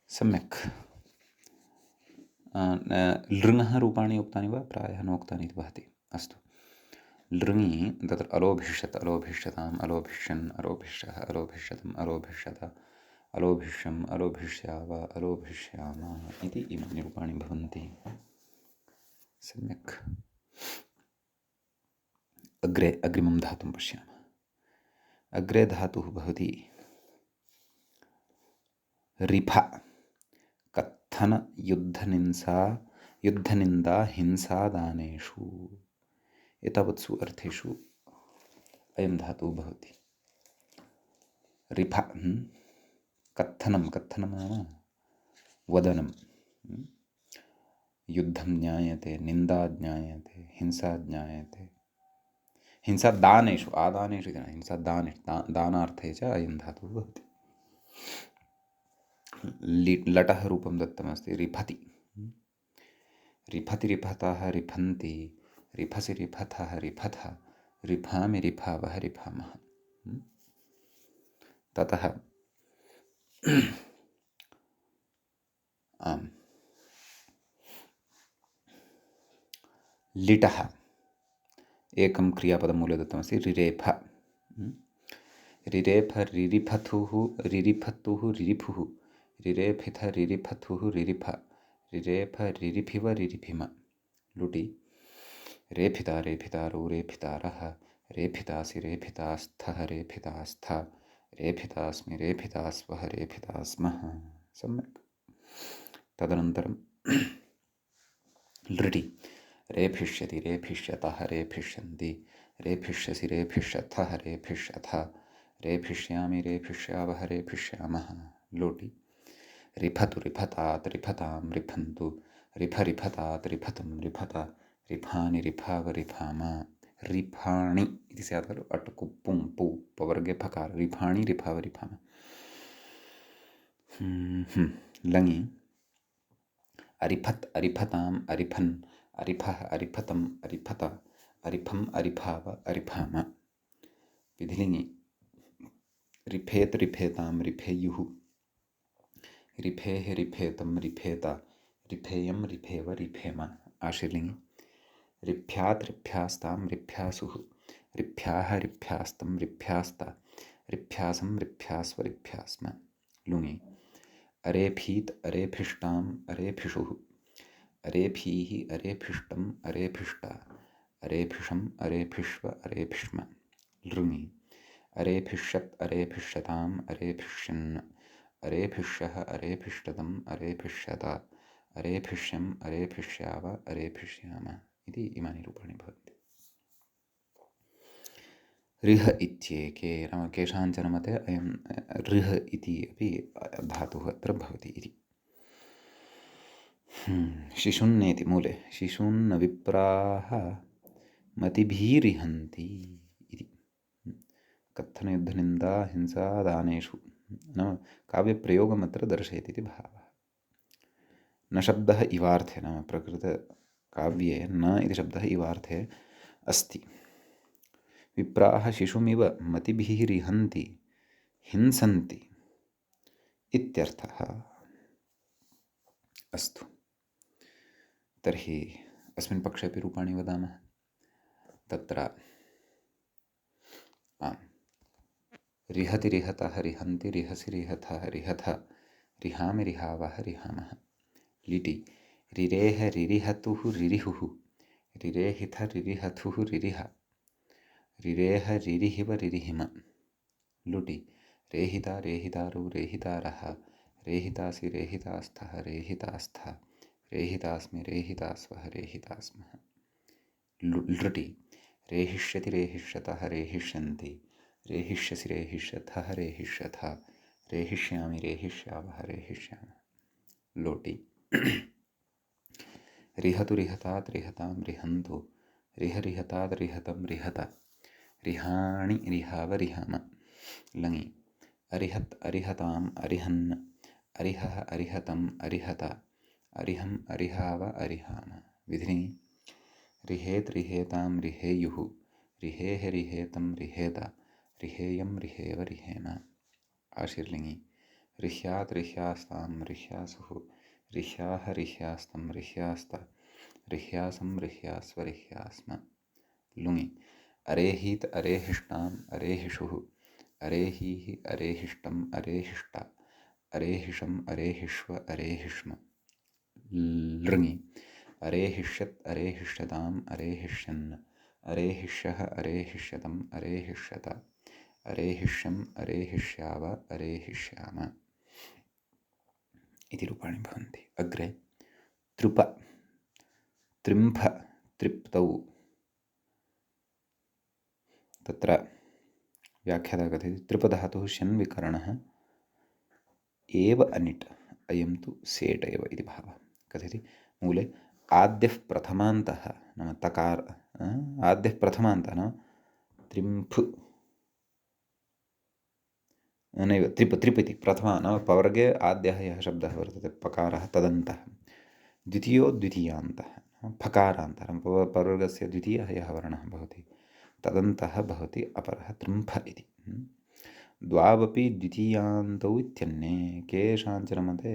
सम्यक्। लृङः रूपाणि उक्तानि वा प्रायः नोक्तानि इति भाति। अस्तु लृङि तत्र अलोभिष्यत् अलोभिष्यताम् अलोभिष्यन् अलोभिष्यः अलोभिष्यतम् अलोभिष्यत अलोभिष्यम् अलोभिष्याव अलोभिष्याम इति इमानि रूपाणि भवन्ति। सम्यक्। अग्रे अग्रिमं धातुं पश्यामः। अग्रे धातुः भवति रिफ कत्थन युद्धनिन्दा हिंसादानेषु एतावत्सु अर्थेषु अयं धातुः भवति। रिफ कत्थनं कत्थनं नाम वदनं युद्धं ज्ञायते निन्दा ज्ञायते हिंसा ज्ञायते हिंसादानेषु आदानेषु इति न हिंसादानेषु दानार्थे च अयं धातुः भवति। लटः रूपं दत्तमस्ति रिफति रिफति रिफतः रिफन्ति रिफसि रिफथः रिफथ रिफामि रिफावः रिफामः। ततः आम् लिटः एकं क्रियापदं मूले दत्तमस्ति रिरेफ। रिरेफ रिरिफथुः रिरिफतुः रिरिफुः रिरेफिथ रिरिफथुः रिरिफ रिरेफ रिरिफिव रिरिफिम लुटि रेफिता रेफितारो रेफितारः रेफितासि रेफितास्थः रेफितास्थ रेफितास्मि रेफितास्वः रेफितास्मः। सम्यक्। तदनन्तरं लृटि रेफिष्यति रेफिष्यतः रेफिष्यन्ति रेफिष्यसि रेफिष्यथः रेफिष्यथ रेफिष्यामि रेफिष्यावः रेफिष्यामः। लोटि रिफतु रिफतात् रिफतां रिफन्तु रिफ रिफतात् रिफतं रिफत रिफानि रिफाव रिफाम रिफाणि इति स्यात् खलु अट्कु पुं पु पवर्गे फकार रिफाणि रिफाव रिफाम। लङि अरिफत् अरिफताम् अरिफन् अरिफः अरिफतम् अरिफत अरिफम् अरिफाव अरिफाम। विधिलिङि रिफेत् रिफेतां रिफेयुः रिफेः रिफेतं रिफेत रिफेयं रिफेव रिफेम। आशीर्लिङि रिफ्यात् रिफ्यास्तां रिफ्यासुः रिफ्याः रिफ्यास्तं रिफ्यास्त रिफ्यासं रिफ्यास्व रिफ्यास्म। लुङि अरेफीत् अरेफिष्टाम् अरेफिषुः अरेफीः अरेफिष्टम् अरेफिष्ट अरेफिषम् अरेफिष्व अरेफिष्म। लृङि अरेफिष्यत् अरेफिष्यताम् अरेफिष्यन् अरेफिष्यः अरेफिष्टतम् अरेफिष्यत अरेफिष्यम् अरेफिष्याव अरेफिष्याम इति इमानि रूपाणि भवन्ति। ऋह इत्येके नाम केषाञ्चन मते अयं ऋह इति अपि धातुः अत्र भवति इति। शिशुन्नेति मूले शिशून्न विप्राः मतिभिरिहन्ति इति। कत्थनयुद्धनिन्दा हिंसा दानेषु नाम काव्यप्रयोगम् अत्र दर्शयति इति भावः। न शब्दः इवार्थे नाम प्रकृतकाव्ये न इति शब्दः इवार्थे अस्ति। विप्राः शिशुमिव मतिभिः रिहन्ति हिंसन्ति इत्यर्थः। अस्तु तर्हि अस्मिन् पक्षे अपि रूपाणि वदामः। तत्र रिहति रिहतः रिहन्ति रिहसि रिहथः रिहथ रिहामि रिहावः रिहामः। लिटि रिरेह रिरिहतुः रिरिहुः रिरेहिथ रिरिहथुः रिरिह रिरेह रिरिहिव रिरिहिम। लुटि रेहिता रेहितारो रेहितारः रेहितासि रेहितास्थः रेहितास्थ रेहितास्मि रेहितास्वः रेहितास्मः। लृटि रेहिष्यति रेहिष्यतः रेहिष्यन्ति रेहिष्यसि रेहिष्यथः रेहिष्यथ रेहिष्यामि रेहिष्यावः रेहिष्यामः। लोटि रिहतु रिहतात् रिहतां रिहन्तु रिह रिहतात् रिहतं रिहत रिहाणि रिहाव रिहाम। लङि अरिहत् अरिहताम् अरिहन् अरिहः अरिहतम् अरिहत अरिहम् अरिहाव अरिहाम। विधिलिङि रिहेत् रिहेतां रिहेयुः रिहेः रिहेतं रिहेत रिहेयं रिहेव रिहेम। आशीर्लिङि रिह्यात् रिह्यास्तां रिह्यासुः रिह्याः रिह्यास्तं रिह्यास्त रिह्यासं रिह्यास्व रिह्यास्म। लुङि अरेहीत् अरेहिष्टाम् अरेहिषुः अरेहीः अरेहिष्टम् अरेहिष्ट अरेहिषम् अरेहिष्व अरेहिष्म। लृङि अरेहिष्यत् अरेहिष्यताम् अरेहिष्यन् अरेहिष्यः अरेहिष्यतम् अरेहिष्यत अरेहिष्यम् अरेहिष्याव अरेहिष्याम इति रूपाणि भवन्ति। अग्रे तृप त्रिम्फ तृप्तौ तत्र व्याख्याता कथयति तृपधातुः शन्विकरणः एव अनिट् अयं तु सेट् एव इति भावः। कथयति मूले आद्यः प्रथमान्तः नाम तकार आद्यः प्रथमान्तः नाम त्रिम्फु नैव त्रिप् त्रिप् इति प्रथमा नाम पवर्गे आद्यः यः शब्दः वर्तते पकारः तदन्तः द्वितीयो द्वितीयान्तः फकारान्तः पवर्गस्य द्वितीयः यः वर्णः भवति तदन्तः भवति अपरः त्रिम्फ इति। द्वावपि द्वितीयान्तौ इत्यन्ये केषाञ्चन मते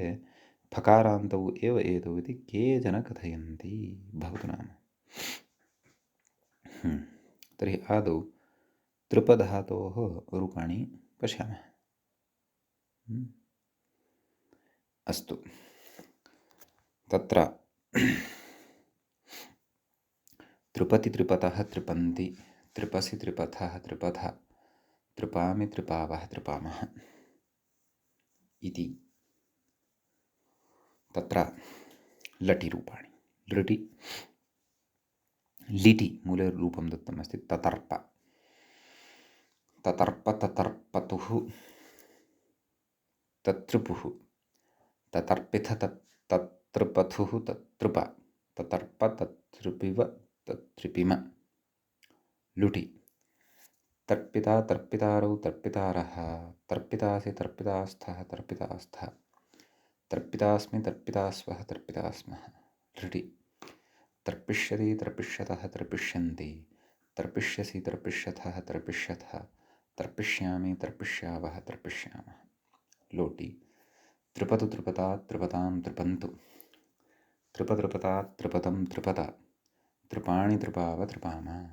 फकारान्तौ एव एतौ इति केचन कथयन्ति भवतु नाम। तर्हि आदौ तृपधातोः रूपाणि पश्यामः। अस्तु, तत्र तृपति तृपतः तृपन्ति, तृपसि तृपथः त्रिपथ, तृपामि तृपावः तृपामः इति तत्र लटि रूपाणि। लृटि लिटि मूले रूपं दत्तमस्ति ततर्प, ततर्प ततर्पतुः, ततृपुः, ततर्पिथ ततृपथुः ततृप, ततर्प ततृपिव ततृपिम। लुटि तर्पिता तर्पितारौ तर्पितारः, तर्पितासि तर्पितास्थः तर्पितास्थः, तर्पितास्मि तर्पितास्वः तर्पितास्मः। लृटि तर्पिष्यति तर्पिष्यतः तर्पिष्यन्ति, तर्पिष्यसि तर्पिष्यथः तर्पिष्यथः, तर्पिष्यामि तर्पिष्यावः तर्पिष्यामः। लोटि त्रिपतु त्रिपता त्रिपतां त्रिपन्तु, त्रिपतृपता त्रिपतं त्रिपत, त्रिपाणि त्रिपाव त्रिपाम।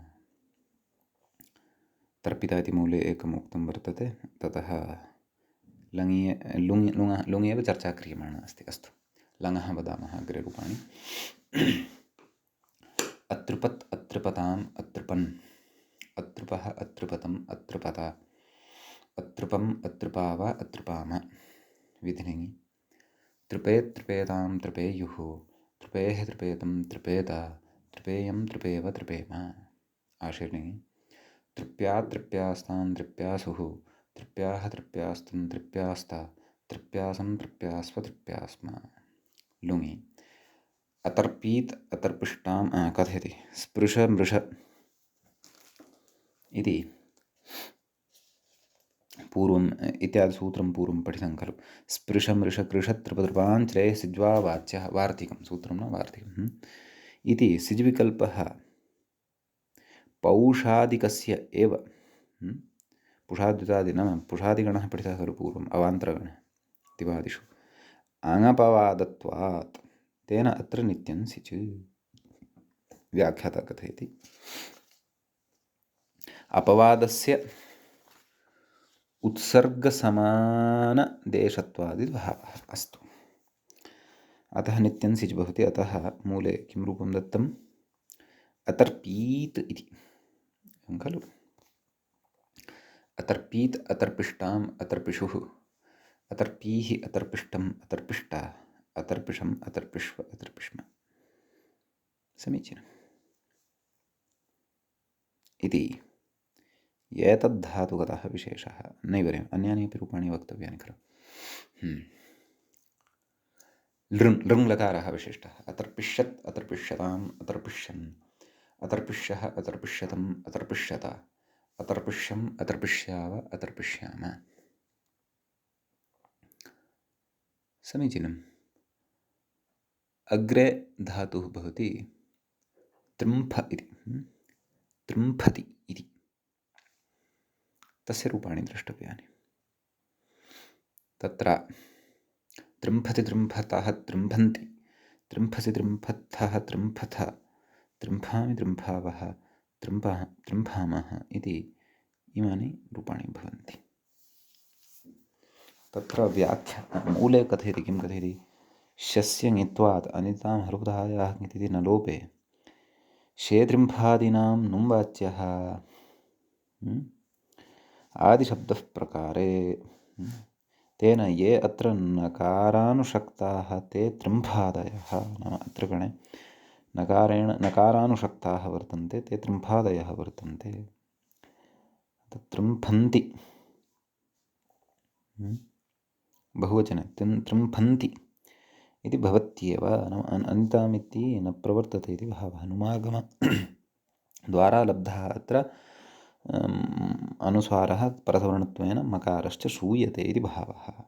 तर्पिता इति मूले एकम् उक्तं वर्तते, ततः लुङ् एव चर्चा क्रियमाणा अस्ति। अस्तु, लङः वदामः अग्रे रूपाणि। अतृपत् अतृपताम् अतृपन्, अतृपः अतृपतम् अतृपत, अतृपम् अतृपाव अतृपाम। विधिलिङ्गि तृपेत् तृपेतां तृपेयुः, तृपेः तृपेतं तृपेत, तृपेयं तृपेव तृपेम। आशीर्लिङ्गि तृप्यात् तृप्यास्तां तृप्यासुः, तृप्याः तृप्यास्तं तृप्यास्त, तृप्यासं तृप्यास्व तृप्यास्म। लुङि अतर्पीत् अतर्पिष्टां कथयति स्पृश मृष इति पूर्वम् इत्यादिसूत्रं पूर्वं पठितं खलु। स्पृश मृष कृषत्रपतृपान् च्रेः सिज्वा वाच्यः, वार्तिकं सूत्रं न वार्तिकम् इति सिज्विकल्पः पौषादिकस्य एव। पुषाद्युतादि न पुषादिगणः पठितः खलु पूर्वम्, अवान्तरगणः दिवादिषु। अङपवादत्वात् तेन अत्र नित्यं सिच्। व्याख्याता कथयति अपवादस्य उत्सर्गसमानदेशत्वादिभावः। अस्तु, अतः नित्यं सिच् भवति। अतः मूले किं रूपं दत्तम्? अतर्पीत् इति खलु। अतर्पीत् अतर्पिष्टाम् अतर्पिषुः, अतर्पीः अतर्पिष्टम् अतर्पिष्टा, अतर्पिषम् अतर्पिष्व अतर्पिष्म। समीचीनम् इति एतद्धातुगतः विशेषः। नैव अन्यानि अपि रूपाणि वक्तव्यानि खलु। लृङ्लकारः विशिष्टः। अतर्पिष्यत् अतर्पिष्यताम् अतर्पिष्यन्, अतर्पिष्यः अतर्पिष्यतम् अतर्पिष्यत, अतर्पिष्यम् अतर्पिष्याव अतर्पिष्याम। समीचीनम्। अग्रे धातुः भवति तृम्फ इति, तृम्फति इति। तस्य रूपाणि द्रष्टव्यानि। तत्र तृम्फति तृम्फतः तृम्भन्ति, तृम्फसि तृम्फथः तृम्फथ, तृम्फामि तृम्फावः तृम्फामः इति इमानि रूपाणि भवन्ति। तत्र व्याख्या मूले कथयति, किं कथयति? शस्य ङित्वात् अनितां हरुधायाः ङिति न लोपे शेत्रिम्फादीनां नुं वाच्यः आदिशब्दः प्रकारे तेन ये अत्र नकारानुषक्ताः ते तृम्फादयः। नाम अत्र गणे नकारानुषक्ताः वर्तन्ते, ते तृम्फादयः वर्तन्ते। तृम्फन्ति बहुवचने तृम्फन्ति इति भवत्येव। नाम अनितामिति न प्रवर्तते इति भावः। नुमागमद्वारा लब्धः अत्र अनुस्वारः परसवर्णत्वेन मकारश्च श्रूयते इति भावः।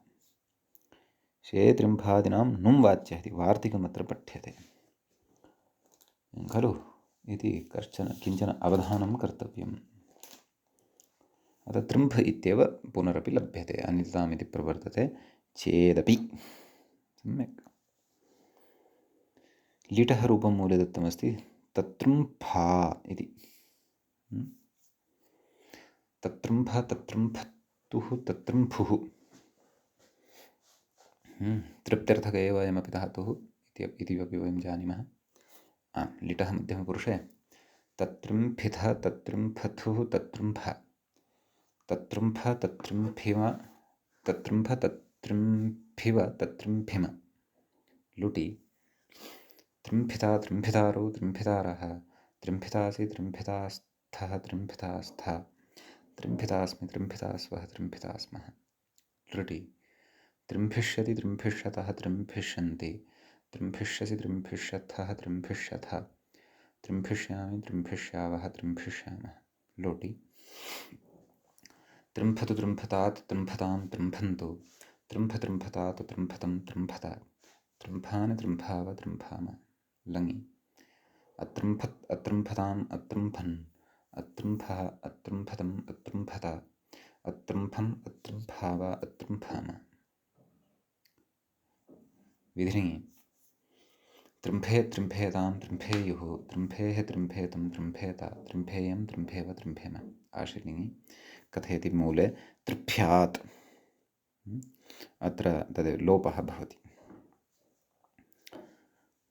शेत्रिम्फादीनां नुं वाच्यः इति वार्तिकमत्र पठ्यते खलु इति किञ्चन अवधानं कर्तव्यम्। अतः तृम्फ इत्येव पुनरपि लभ्यते, अनितामिति प्रवर्तते चेदपि। सम्यक्। लिटः रूपं मूले दत्तमस्ति ततृम्फा इति। तत्रम्भ तत्रम्भतुः तत्रम्भुः तृप्त्यर्थक एव अयमपि धातुः इति अपि वयं जानीमः। लिटः मध्यमपुरुषे तत्रम्भिथ तत्रम्भथुः तत्रम्भ तत्रम्भ तत्रम्भिव तत्रम्भ तत्रम्भिव तत्रम्भिम लुटि त्रिम्भिता त्रिम्भितारौ त्रिम्भितारः त्रिम्भितासि त्रिम्भितास्थः त्रिम्भितास्था त्रिम्भितास्मि त्रिम्भितास्वः त्रिम्भितास्मः लृटि त्रिम्भिष्यति त्रिम्भिष्यतः त्रिम्भिष्यन्ति त्रिम्भिष्यसि त्रिम्भिष्यथः त्रिम्भिष्यथ त्रिम्भिष्यामि त्रिम्भिष्यावः त्रिम्भिष्यामः लोटि त्रिम्भतु त्रिम्भतात् त्रिम्भतां त्रिम्भन्तु त्रिम्भ त्रिम्भतात् त्रिम्भतं त्रिम्भता त्रिम्भानि त्रिम्भाव त्रिम्भाम लङि अत्रिम्भत् अत्रिम्भताम् अत्रिम्भन् अत्रिम्भः अत्रिम्भतम् अत्रिम्भता अत्रिम्भम् अत्रिम्भाव अत्रिम्भाम विधिलिङि त्रिम्भे त्रिम्भेतां त्रिम्भेयुः त्रिम्भेः त्रिम्भेतं त्रिम्भेत त्रिम्भेयं त्रिम्भेव त्रिम्भेम आश्रिलिङि कथयति मूले त्रिभ्यात् अत्र तदेव लोपः भवति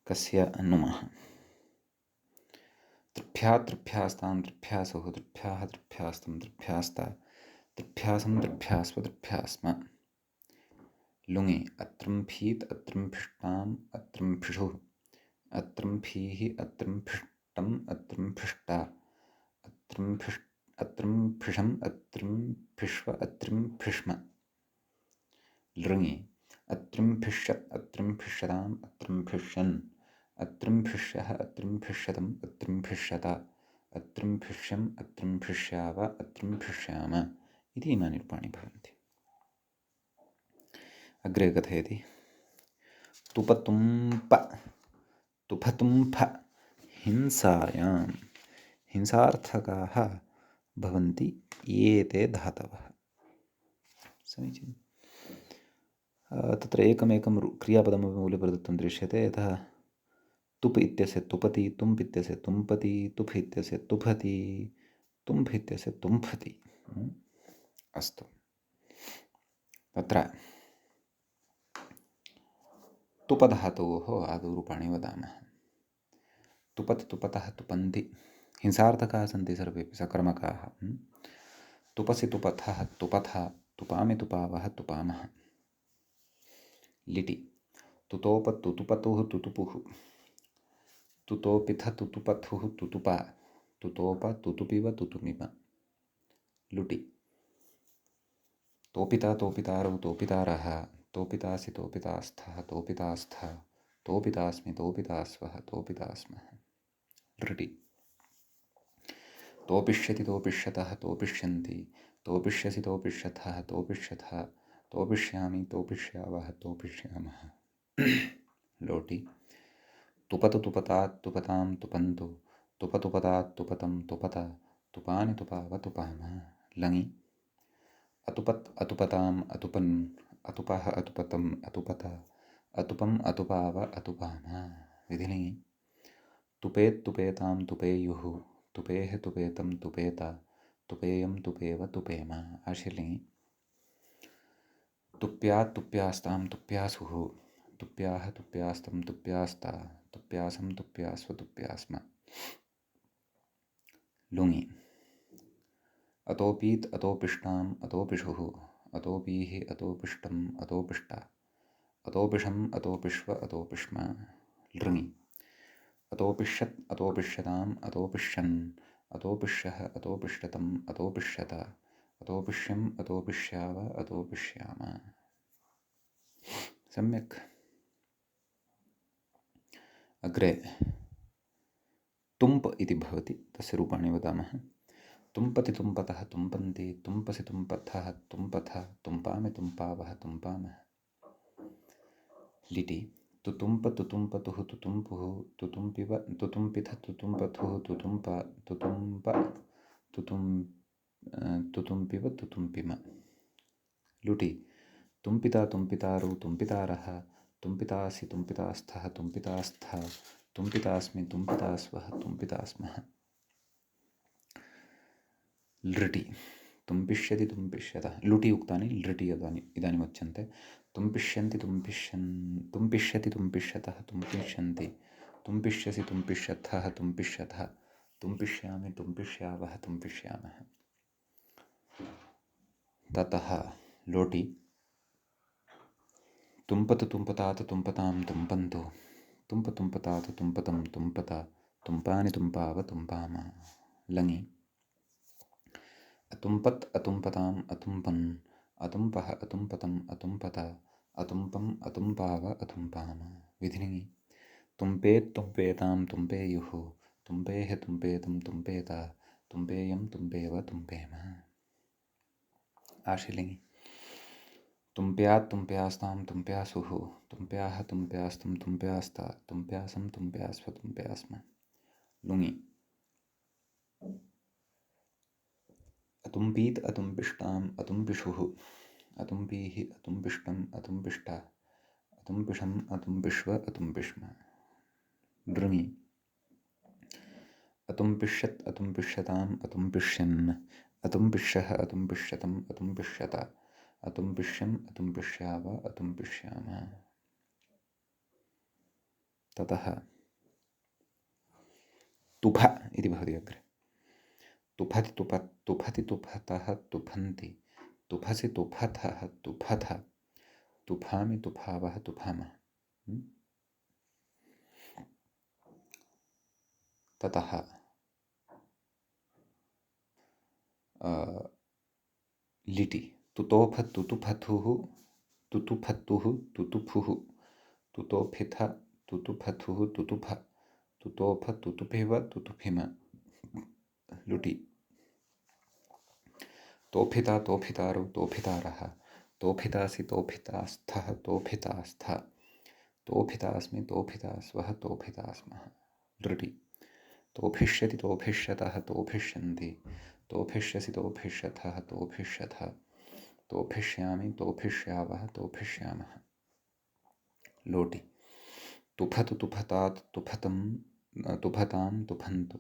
कस्य नुमः त्रिभ्यात् त्रिभ्यास्तां त्रिभ्यासुः त्रिभ्याः त्रिभ्यास्तं त्रिभ्यास्ता त्रिभ्यासं त्रिभ्यास्व त्रिभ्यास्म लुङि अत्रिम्भीत् अत्रिम्भिष्टाम् अत्रिम्भिषुः अत्रिम्भीः अत्रिम्भिष्टम् अत्रिम्भिष्टा अत्रिम्भिषम् अत्रिम्भिष्व अत्रिम्भिष्म लृङि अत्रिम्भिष्यत् अत्रिम्भिष्यताम् अत्रिम्भिष्यन् अत्रिम्भिष्यः अत्रिम्भिष्यतम् अत्रिम्भिष्यता अत्रिम्भिष्यम् अत्रिम्भिष्याव अत्रिम्भिष्याम इति इमानि रूपाणि भवन्ति। अग्रे कथयति तुपतुम्प तुफतुम्फ हिंसायां हिंसार्थकाः भवन्ति एते धातवः। समीचीनं। तत्र एकमेकं क्रियापदमपि मूले प्रदत्तं दृश्यते। यतः तुप् इत्यस्य तुपति तुम्प् इत्यस्य तुम्पति तुफ् इत्यस्य तुफति तुम्फ् इत्यस्य तुम्फति। अस्तु तत्र तुपधातोः आदौ रूपाणि वदामः। तुपत् तुपतः तुपन्ति हिंसार्थकाः सन्ति सर्वेपि सकर्मकाः। तुपसि तुपथः तुपथा तुपामि तुपावः तुपामः लिटि तुतोप तुतुपतुः तुतुपुः तुतोपिथ तुतुपथुः तुतुपा तुतोप तुतुपिव तुतुमिव लुटि तोपिता तोपितारौ तोपितारः तोपितासि तोपितास्थः तोपितास्थ तोपितास्मि तोपितास्वः तोपितास्मः लृटि तोपिष्यति तोपिष्यतः तोपिष्यन्ति तोपिष्यसि तोपिष्यथः तोपिष्यथ तोपिष्यामि तोपिष्यावः तोपिष्यामः लोटि तुपतु तुपतात् तुपतां तुपन्तु तुपतुपतात् तुपतं तुपत तुपानि तुपाव तुपाम लङि अतुपत् अतुपताम् अतुपन् अतुपः अतुपतम् अतुपत अतुपम् अतुपाव अतुपाम विधिलिङि तुपेत् तुपेतां तुपेयुः तुपेः तुपेतं तुपेत तुपेयं तुपेव तुपेम आशीर्लिङि तुप्यात् तुप्यास्तां तुप्यासुः तुप्याः तुप्यास्तं तुप्यास्ता तुप्यासं तुप्यास्व तुप्यास्म लुङि अतोपीत् अतोपिष्टाम् अतोपिषुः अतोपीः अतोपिष्टम् अतोपिष्टा अतोपिषम् अतोपिष्व अतोपिष्म लृङि अतोपिष्यत् अतोपिष्यताम् अतोपिष्यन् अतोपिष्यः अतोपिष्यतम् अतोपिष्यत अतोपिष्यम् अतोपिष्याव अतोपिष्याम सम्यक्। अग्रे तुम्प् इति भवति तस्य रूपाणि वदामः। तुम्पति तुम्पतः तुम्पन्ति तुम्पसि तुम्पथः तुम्पथ तुम्पामि तुम्पावः तुम्पामः लिटि तुतुम्प तुतुम्पतुः तुतुम्पुः तुतुम्पिव तुतुम्पिथ तुतुम्पथुः तुतुम्प तुतुम्प तुतुम्पिव तुतुम्पिम लुटि तुम्पिता तुम्पितारौ तुम्पितारः तुम्पितासि तुम्पितास्थः तुम्पितास्थ तुम्पितास्मि तुम्पितास्वः तुम्पितास्मः लृटि तुम्पिष्यति तुम्पिष्यतः लुटि उक्तानि लृटि इदानीम् उच्यन्ते तुम्पिष्यन्ति तुम्पिष्यति तुम्पिष्यतः तुम्पिष्यन्ति तुम्पिष्यसि तुम्पिष्यथः तुम्पिष्यतः तुम्पिष्यामि तुम्पिष्यावः तुम्पिष्यामः। ततः लोटि तुम्पतु तुम्पतात तुम्पतां तुम्पन्तु तुम्प तुम्पतात तुम्पतं तुम्पत तुम्पानि तुम्पाव तुम्पाम। लङि अतुम्पत् अतुम्पताम् अतुम्पन् अतुम्पः अतुम्पतम् अतुम्पत अतुम्पम् अतुम्पाव अतुम्पाम। विधिलिङि तुम्पेत् तुम्पेतां तुम्पेयुः तुम्पेः तुम्पेतं तुम्पेत तुम्पेयं तुम्पेव तुम्पेम। आशीलिङि तुम्प्यात् तुम्प्यास्तां तुम्प्यासुः तुम्प्याः तुम्प्यास्तं तुम्प्यास्त तुम्प्यासं तुम्प्यास्व तुम्प्यास्म। लुङि अतुम्पीत् अतुम्पिष्टाम् अतुम्पिषुः अतुम्पीः अतुम्पिष्टम् अतुम्पिष्ट अतुम्पिषम् अतुम्पिष्व अतुम्पिष्म। लृङि अतुम्पिष्यत् अतुम्पिष्यताम् अतुम्पिष्यन् अतुम्पिष्यः अतुम्पिष्यतम् अतुम्पिष्यत अतुम्पिष्यम् अतुम्पिष्याव अतुम्पिष्याम। ततः तुफ इति भवति अग्रे तुफति तुफति तुफतः तुफन्ति तुफसि तुफथः तुफथ तुफामि तुफावः तुफामः। ततः लिटि तुतोफ तुतुफथुः तुतुफत्तुः तुतुफुः तुतोफिथ तुतुफथुः तुतुफ तुतोफ तुतुफिव तुतुफिम। लुटि तोफिता तोफितारौ तोफितारः तोफितासि तोफितास्थः तोफितास्थ तोफितास्मि तोफितास्वः तोफितास्मः। लृटि तोफिष्यति तोफिष्यतः तोफिष्यन्ति तोफिष्यसि तोफिष्यथः तोफिष्यथ तोफिष्यामि तोफिष्यावः तोफिष्यामः। लोटि तुफतु तुफतात् तुफतं तुफतां तुफन्तु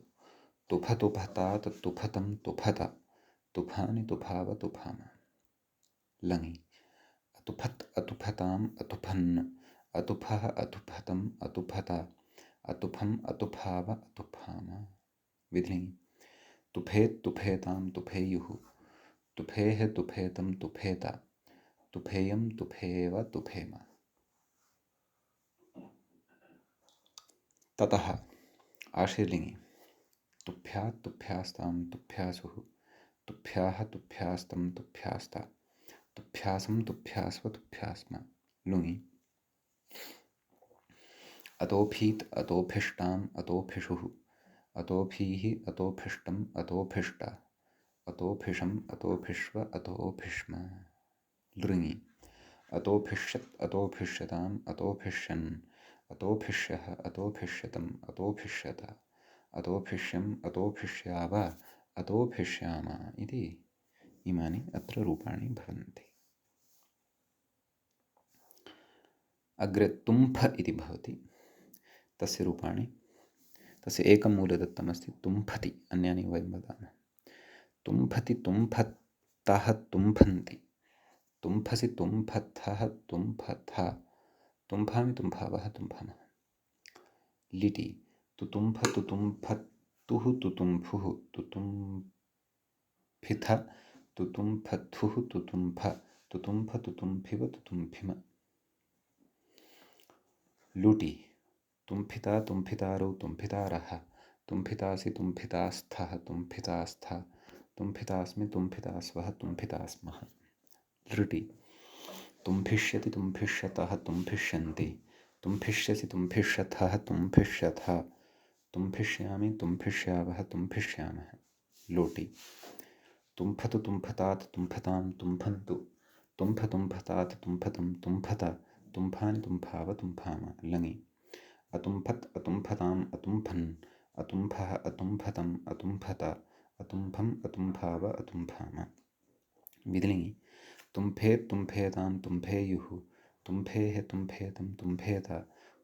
तुफतुफतात तुफतं तुफत तुफानि तुफाव तुफाम। लङि अतुफत् अतुफताम् अतुफन् अतुफः अतुफतम् अतुफत अतुफम् अतुफाव अतुफाम। विधिलिङि तुफेत् तुफेतां तुफेयुः तुफेः तुफेतं तुफेत तुफेयं तुफेव तुफेम। ततः आशीर्लिङि तुभ्यात् तुभ्यास्तां तुभ्यासुः तुभ्याः तुभ्यास्तं तुभ्यास्त तुभ्यासं तुभ्यास्व तुभ्यास्म। लुङि अतोफीत् अतोफिष्टाम् अतोफिषुः अतोफीः अतोफिष्टम् अतोफिष्ट अतोफिषम् अतोफिष्व अतोफिष्म। लृङि अतोफिष्यत् अतोफिष्यताम् अतोफिष्यन् अतोफिष्यः अतोफिष्यतम् अतोफिष्यत अतोफिष्यम् अतोफिष्याव अतोफिष्याम इति इमानि अत्र रूपाणि भवन्ति। अग्रे तुम्फ इति भवति तस्य रूपाणि तस्य एकं मूले दत्तमस्ति तुम्फति अन्यानि वयं वदामः। तुम्फति तुम्फतः तुम्फन्ति तुम्फसि तुम्फथः तुम्फथ तुम्फामि तुम्फावः तुम्फामः। लिटि तुतुम्फ तुतुम्फत्तुः तुतुम्फुः तुतुम्फिथ तुतुम्फथुः तुतुम्फ तुतुम्फ तुतुम्फिव तुतुम्फिम। लुटि तुम्फिता तुम्फितारौ तुम्फितारः तुम्फितासि तुम्फितास्थः तुम्फितास्थ तुम्फितास्मि तुम्फितास्वः तुम्फितास्मः। लृटि तुम्फिष्यति तुम्फिष्यतः तुम्फिष्यन्ति तुम्फिष्यसि तुम्फिष्यथः तुम्फिष्यथ तुम्फिष्यामि तुम्फिष्यावः तुम्फिष्यामः। लोटि तुम्फतु तुम्फतात् तुम्फतां तुम्फन्तु तुम्फ तुम्फतात् तुम्फतं तुम्फत तुम्फानि तुम्फाव तुम्फाम। लङि अतुम्फत् अतुम्फताम् अतुम्फन् अतुम्फः अतुम्फतम् अतुम्फत अतुम्फम् अतुम्फाव अतुम्फाम। विधिलिङि तुम्फेत् तुम्फेतां तुम्फेयुः तुम्फेः तुम्फेतं तुम्फेत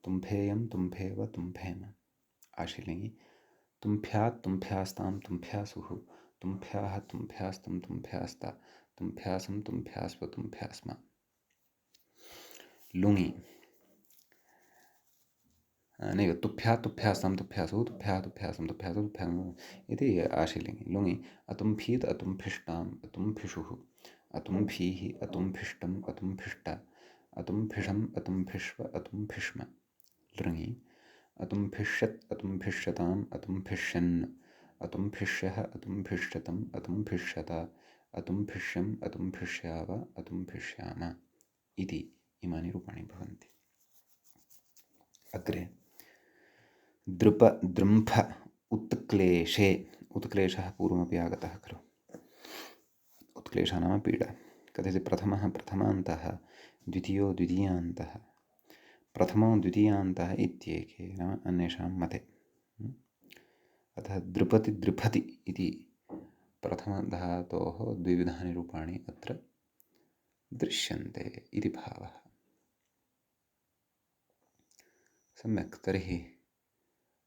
तुम्फेयं तुम्फेव तुम्फेम। आशीलिङि तुम्फ्यात् तुम्फ्यास्तां तुम्फ्यासुः तुम्भ्याः तुम्भ्यास्तं तुम्भ्यास्ता तुम्भ्यासं तुम्भ्यास्व तुम्भ्यास्म लुङि नैव तुभ्यः तुभ्यास्तं तुभ्यासु तुभ्यः तुभ्यासं तुभ्यासु तुभ्यां इति आशीलिङ्गि लुङि अतुम्भीत् अतुम्भिष्टाम् अतुम्भिषुः अतुम्भीः अतुम्भिष्टम् अतुम्भिष्ट अतुम्भिषम् अतुम्भिष्व अतुम्भिष्म लृङि अतुम्भिष्यत् अतुम्भिष्यताम् अतुम्भिष्यन् अतुम्भिष्यः अतुम्भिष्यतम् अतुम्भिष्यत अतुम्भिष्यम् अतुम्भिष्याव अतुम्भिष्याम इति इमानि रूपाणि भवन्ति। अग्रे द्रुप दृम्फ उत्क्लेशे उत्क्लेशः पूर्वमपि आगतः खलु। उत्क्लेशः नाम पीडा। कथयति प्रथमः प्रथमान्तः द्वितीयो द्वितीयान्तः प्रथमो द्वितीयान्तः इत्येके नाम अन्येषां मते। अतः द्रुपति द्रुपति इति प्रथमधातोः द्विविधानि रूपाणि अत्र दृश्यन्ते इति भावः। सम्यक्, तर्हि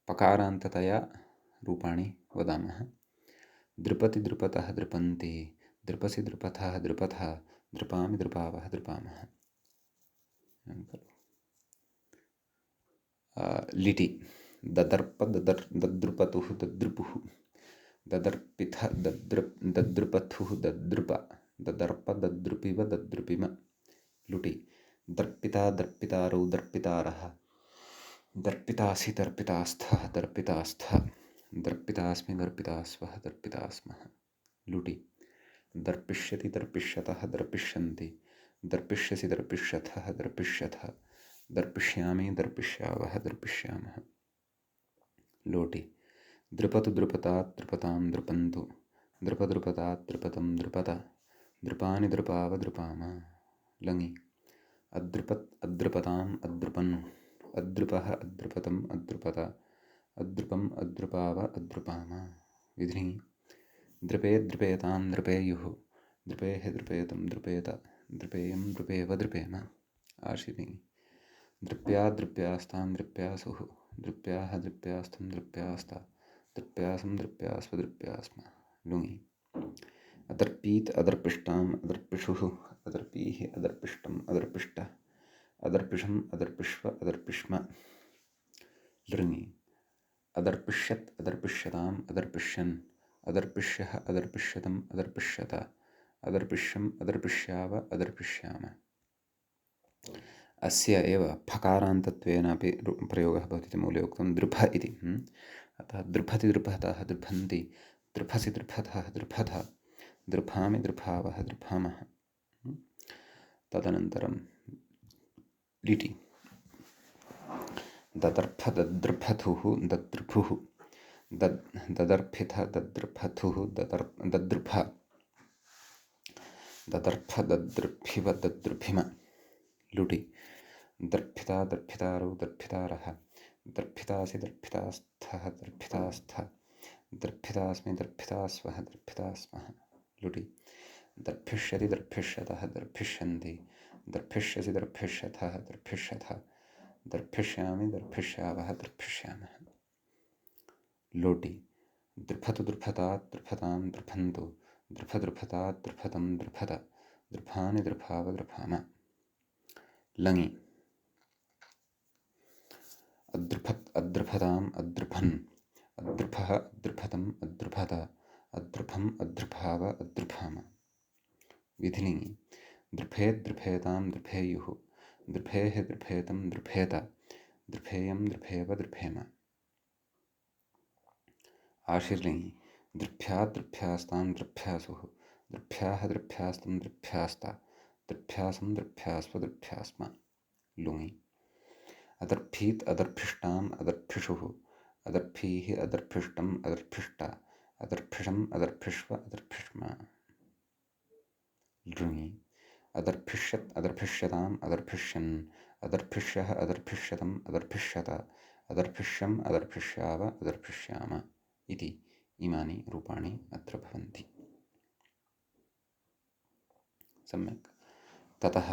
पकारान्ततया रूपाणि वदामः। द्रुपति द्रुपतः द्रुपन्ति द्रुपसि द्रुपथः द्रुपथः द्रुपामि द्रुपावः द्रुपामः। लिटि ददर्प दद्रुपतुः दद्रुपुः ददर्पिथ दद्रुपथुः दद्रुप ददर्प दद्रुपिव दद्रुपिम लुटि दर्पिता दर्पितारौ दर्पितारः दर्पितासि दर्पितास्थः दर्पितास्थ दर्पितास्मि दर्पितास्वः दर्पितास्मः लुटि दर्पिष्यति दर्पिष्यतः दर्पिष्यन्ति दर्पिष्यसि दर्पिष्यथः दर्पिष्यथ दर्पिष्यामि दर्पिष्यावः दर्पिष्यामः लोटि द्रुपतु द्रुपतात् द्रुपतां द्रुपन्तु द्रुपद्रुपतात् द्रुपतं द्रुपत द्रुपानि द्रुपाव द्रुपाम लङि अद्रुपत् अद्रुपताम् अद्रुपन् अद्रुपः अद्रुपतम् अद्रुपत अद्रुपम् अद्रुपाव अद्रुपाम विधिः द्रुपेत् द्रुपेतां द्रुपेयुः द्रुपेः द्रुपेतं द्रुपेत द्रुपेयं द्रुपेव द्रुपेम आशीलिङ्गि द्रुप्या द्रुप्यास्तां द्रुप्यासुः द्रुप्याः द्रुप्यास्तं द्रुप्यास्ता द्रुप्यासं द्रुप्यास्व द्रुप्यास्म लुङि अदर्पीत् अदर्पिष्टाम् अदर्पिषुः अदर्पीः अदर्पिष्टम् अदर्पिष्ट अदर्पिषम् अदर्पिष्व अदर्पिष्म लृङि अदर्पिष्यत् अदर्पिष्यताम् अदर्पिष्यन् अदर्पिष्यः अदर्पिष्यतम् अदर्पिष्यत अदर्पिष्यम् अदर्पिष्याव अदर्पिष्याम अस्य एव फकारान्तत्वेनापि प्रयोगः भवति इति मूले उक्तं द्रुभ इति। अतः द्रुभति द्रुपहतः द्रुभन्ति द्रुभसि द्रुपथः द्रुपथ द्रुभामि द्रुभावः द्रुभामः तदनन्तरं लिटि ददर्भ दद्रुभथुः दद्रुभुः ददर्भिथ दद्रुभथुः दद्रुभ ददर्भ दद्रुभिव दद्रुभिम लुटि दर्भिता दर्भितारौ दर्भितारः दर्भितासि दर्भितास्थः दर्भितास्थ दर्भितास्मि दर्भितास्वः दर्भितास्मः लुटि दर्भिष्यति दर्भिष्यतः दर्भिष्यन्ति दर्भिष्यसि दर्भिष्यथः दर्भिष्यथ दर्भिष्यामि दर्भिष्यावः दर्भिष्यामः लोटि द्रुभतु द्रुभतात् द्रुभतां द्रुभन्तु द्रुभद्रुभतात् द्रुभतं द्रुभत द्रुभानि द्रुभाव द्रुभाम लङि अद्रुभत् अद्रुभताम् अद्रुभन् अद्रुभः अद्रुभतम् अद्रुभत अद्रुभम् अद्रुभाव अद्रुभाम विधिलिङि द्रुभेत् द्रुभेतां द्रुभेयुः द्रुभेः द्रुभेतं द्रुभेत द्रुभेयं द्रुभेव द्रुभेम आशीर्लिङि द्रुभ्यात् द्रुभ्यास्तां द्रुभ्यासुः द्रुभ्याः द्रुभ्यास्तं द्रुभ्यास्ता द्रुभ्यासं द्रुभ्यास्व द्रुभ्यास्म लुङि अदर्भीत् अदर्भिष्टाम् अदर्भिषुः अदर्भीः अदर्भिष्टम् अदर्भिष्ट अदर्भिषम् अदर्भिष्व अदर्भिष्म लृङि अदर्भिष्यत् अदर्भिष्यताम् अदर्भिष्यन् अदर्भिष्यः अदर्भिष्यतम् अदर्भिष्यत अदर्भिष्यम् अदर्भिष्याव अदर्भिष्याम इति इमानि रूपाणि अत्र भवन्ति। सम्यक्, ततः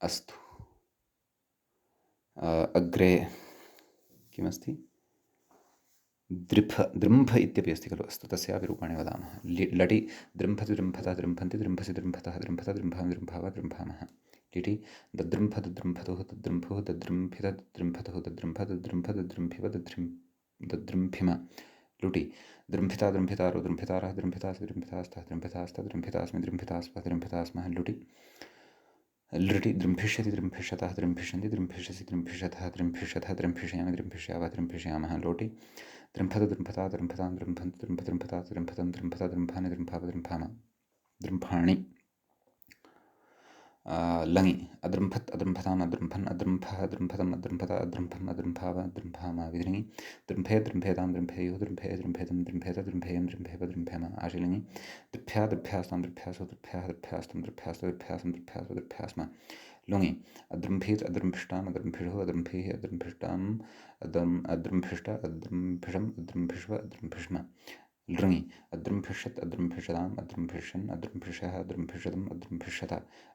अस्तु अग्रे किमस्ति दृम्भ इत्यपि अस्ति खलु, अस्तु तस्यापि रूपाणि वदामः। लटि दृम्भति दृम्भता दृम्भन्ति दृम्भसि दृम्भतः दृम्भत दृम्भामि दृम्भाव दृम्भामः। लिटि दद्रुम्भ दद्रुम्भतुः दद्रुम्भुः दद्रुम्भित दद्रुम्भतुः दद्रुम्भ दद्रुम्भ दद्रुम्भिव दद्रुम्भिम। लुटि दृम्भिता दृम्भितारो दृम्भितारः दृम्भितासि दृम्भितास्तः दृम्भितास्तः दृम्भितास्मि दृम्भितास्वः दृम्भितास्मः। लुटि लृटि दृम्भिष्यति दृम्भिष्यतः दृम्भिष्यन्ति दृम्भिष्यसि दृम्भिष्यतः दृम्भिष्यथः दृम्भिष्यामि दृम्भिष्यावः दृम्भिष्यामः। लोटि दृम्भत दृम्भता दृम्भतां दृम्भन्ति दृम्भ दृम्भता दृम्भतं दृम्भता दृम्भानि दृम्भाव दृम्भाम दृम्भाणि। लङि अदृम्भत् अदृम्भताम् अदृम्भन् अदृम्भः अदृम्भतम् अदृम्भत अदृम्भम् अदृम्भाव अदृम्भाम। विदृङि दृम्भेत् दृम्भेतां दृम्भेयुः दृम्भे दृम्भेतं दृम्भेत दृम्भेयं दृम्भेव दृम्भेम। आशिलिङि दृभ्या दृभ्यास्तां दृभ्यासो दृभ्याः दृभ्यास्तं दृभ्यासो दृभ्यासं दृभ्यासो दृभ्यास्म। लुङि अदृम्भीत् अदृम्भिष्टाम् अदृम्भिषुः अदृम्भीः अदृम्भिष्टाम् अदृम्भिष्ट अदृम्भिषम् अदृम्भिष्व अदृम्भिष्म। लृङि अदृम्भिष्यत् अदृम्भिषताम् अदृम्भिष्यन् अदृम्भिषः अदृम्भिषतम् अदृम्भिष्यत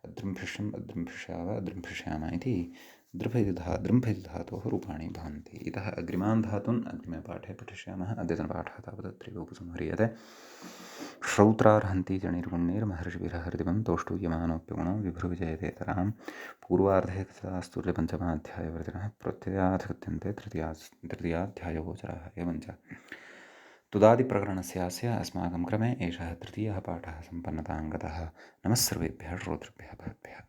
अदृम्भिष्यम् अदृम्भिष्याव अदृम्भिष्याम इति दृम्भ इति धातोः रूपाणि भवन्ति। इतः अग्रिमान् धातून् अग्रिमे पाठे पठिष्यामः। अद्यतनपाठः तावत् अत्रैव उपसंह्रियते। श्रौत्रार्हन्ति च निर्गुणैर्महर्षिभिः हृदिवं तोष्टूयमानोऽप्यगुणो विभ्रुविजयतेतरां। पूर्वार्धे कथास्तुल्यपञ्चमाध्यायवर्तिनः प्रत्ययाथ कथ्यन्ते तृतीयाध्यायगोचराः। एवञ्च तुदादिप्रकरणस्यास्य अस्माकं क्रमे एषः तृतीयः पाठः सम्पन्नतां गतः। नमः सर्वेभ्यः श्रोतृभ्यः भवद्भ्यः।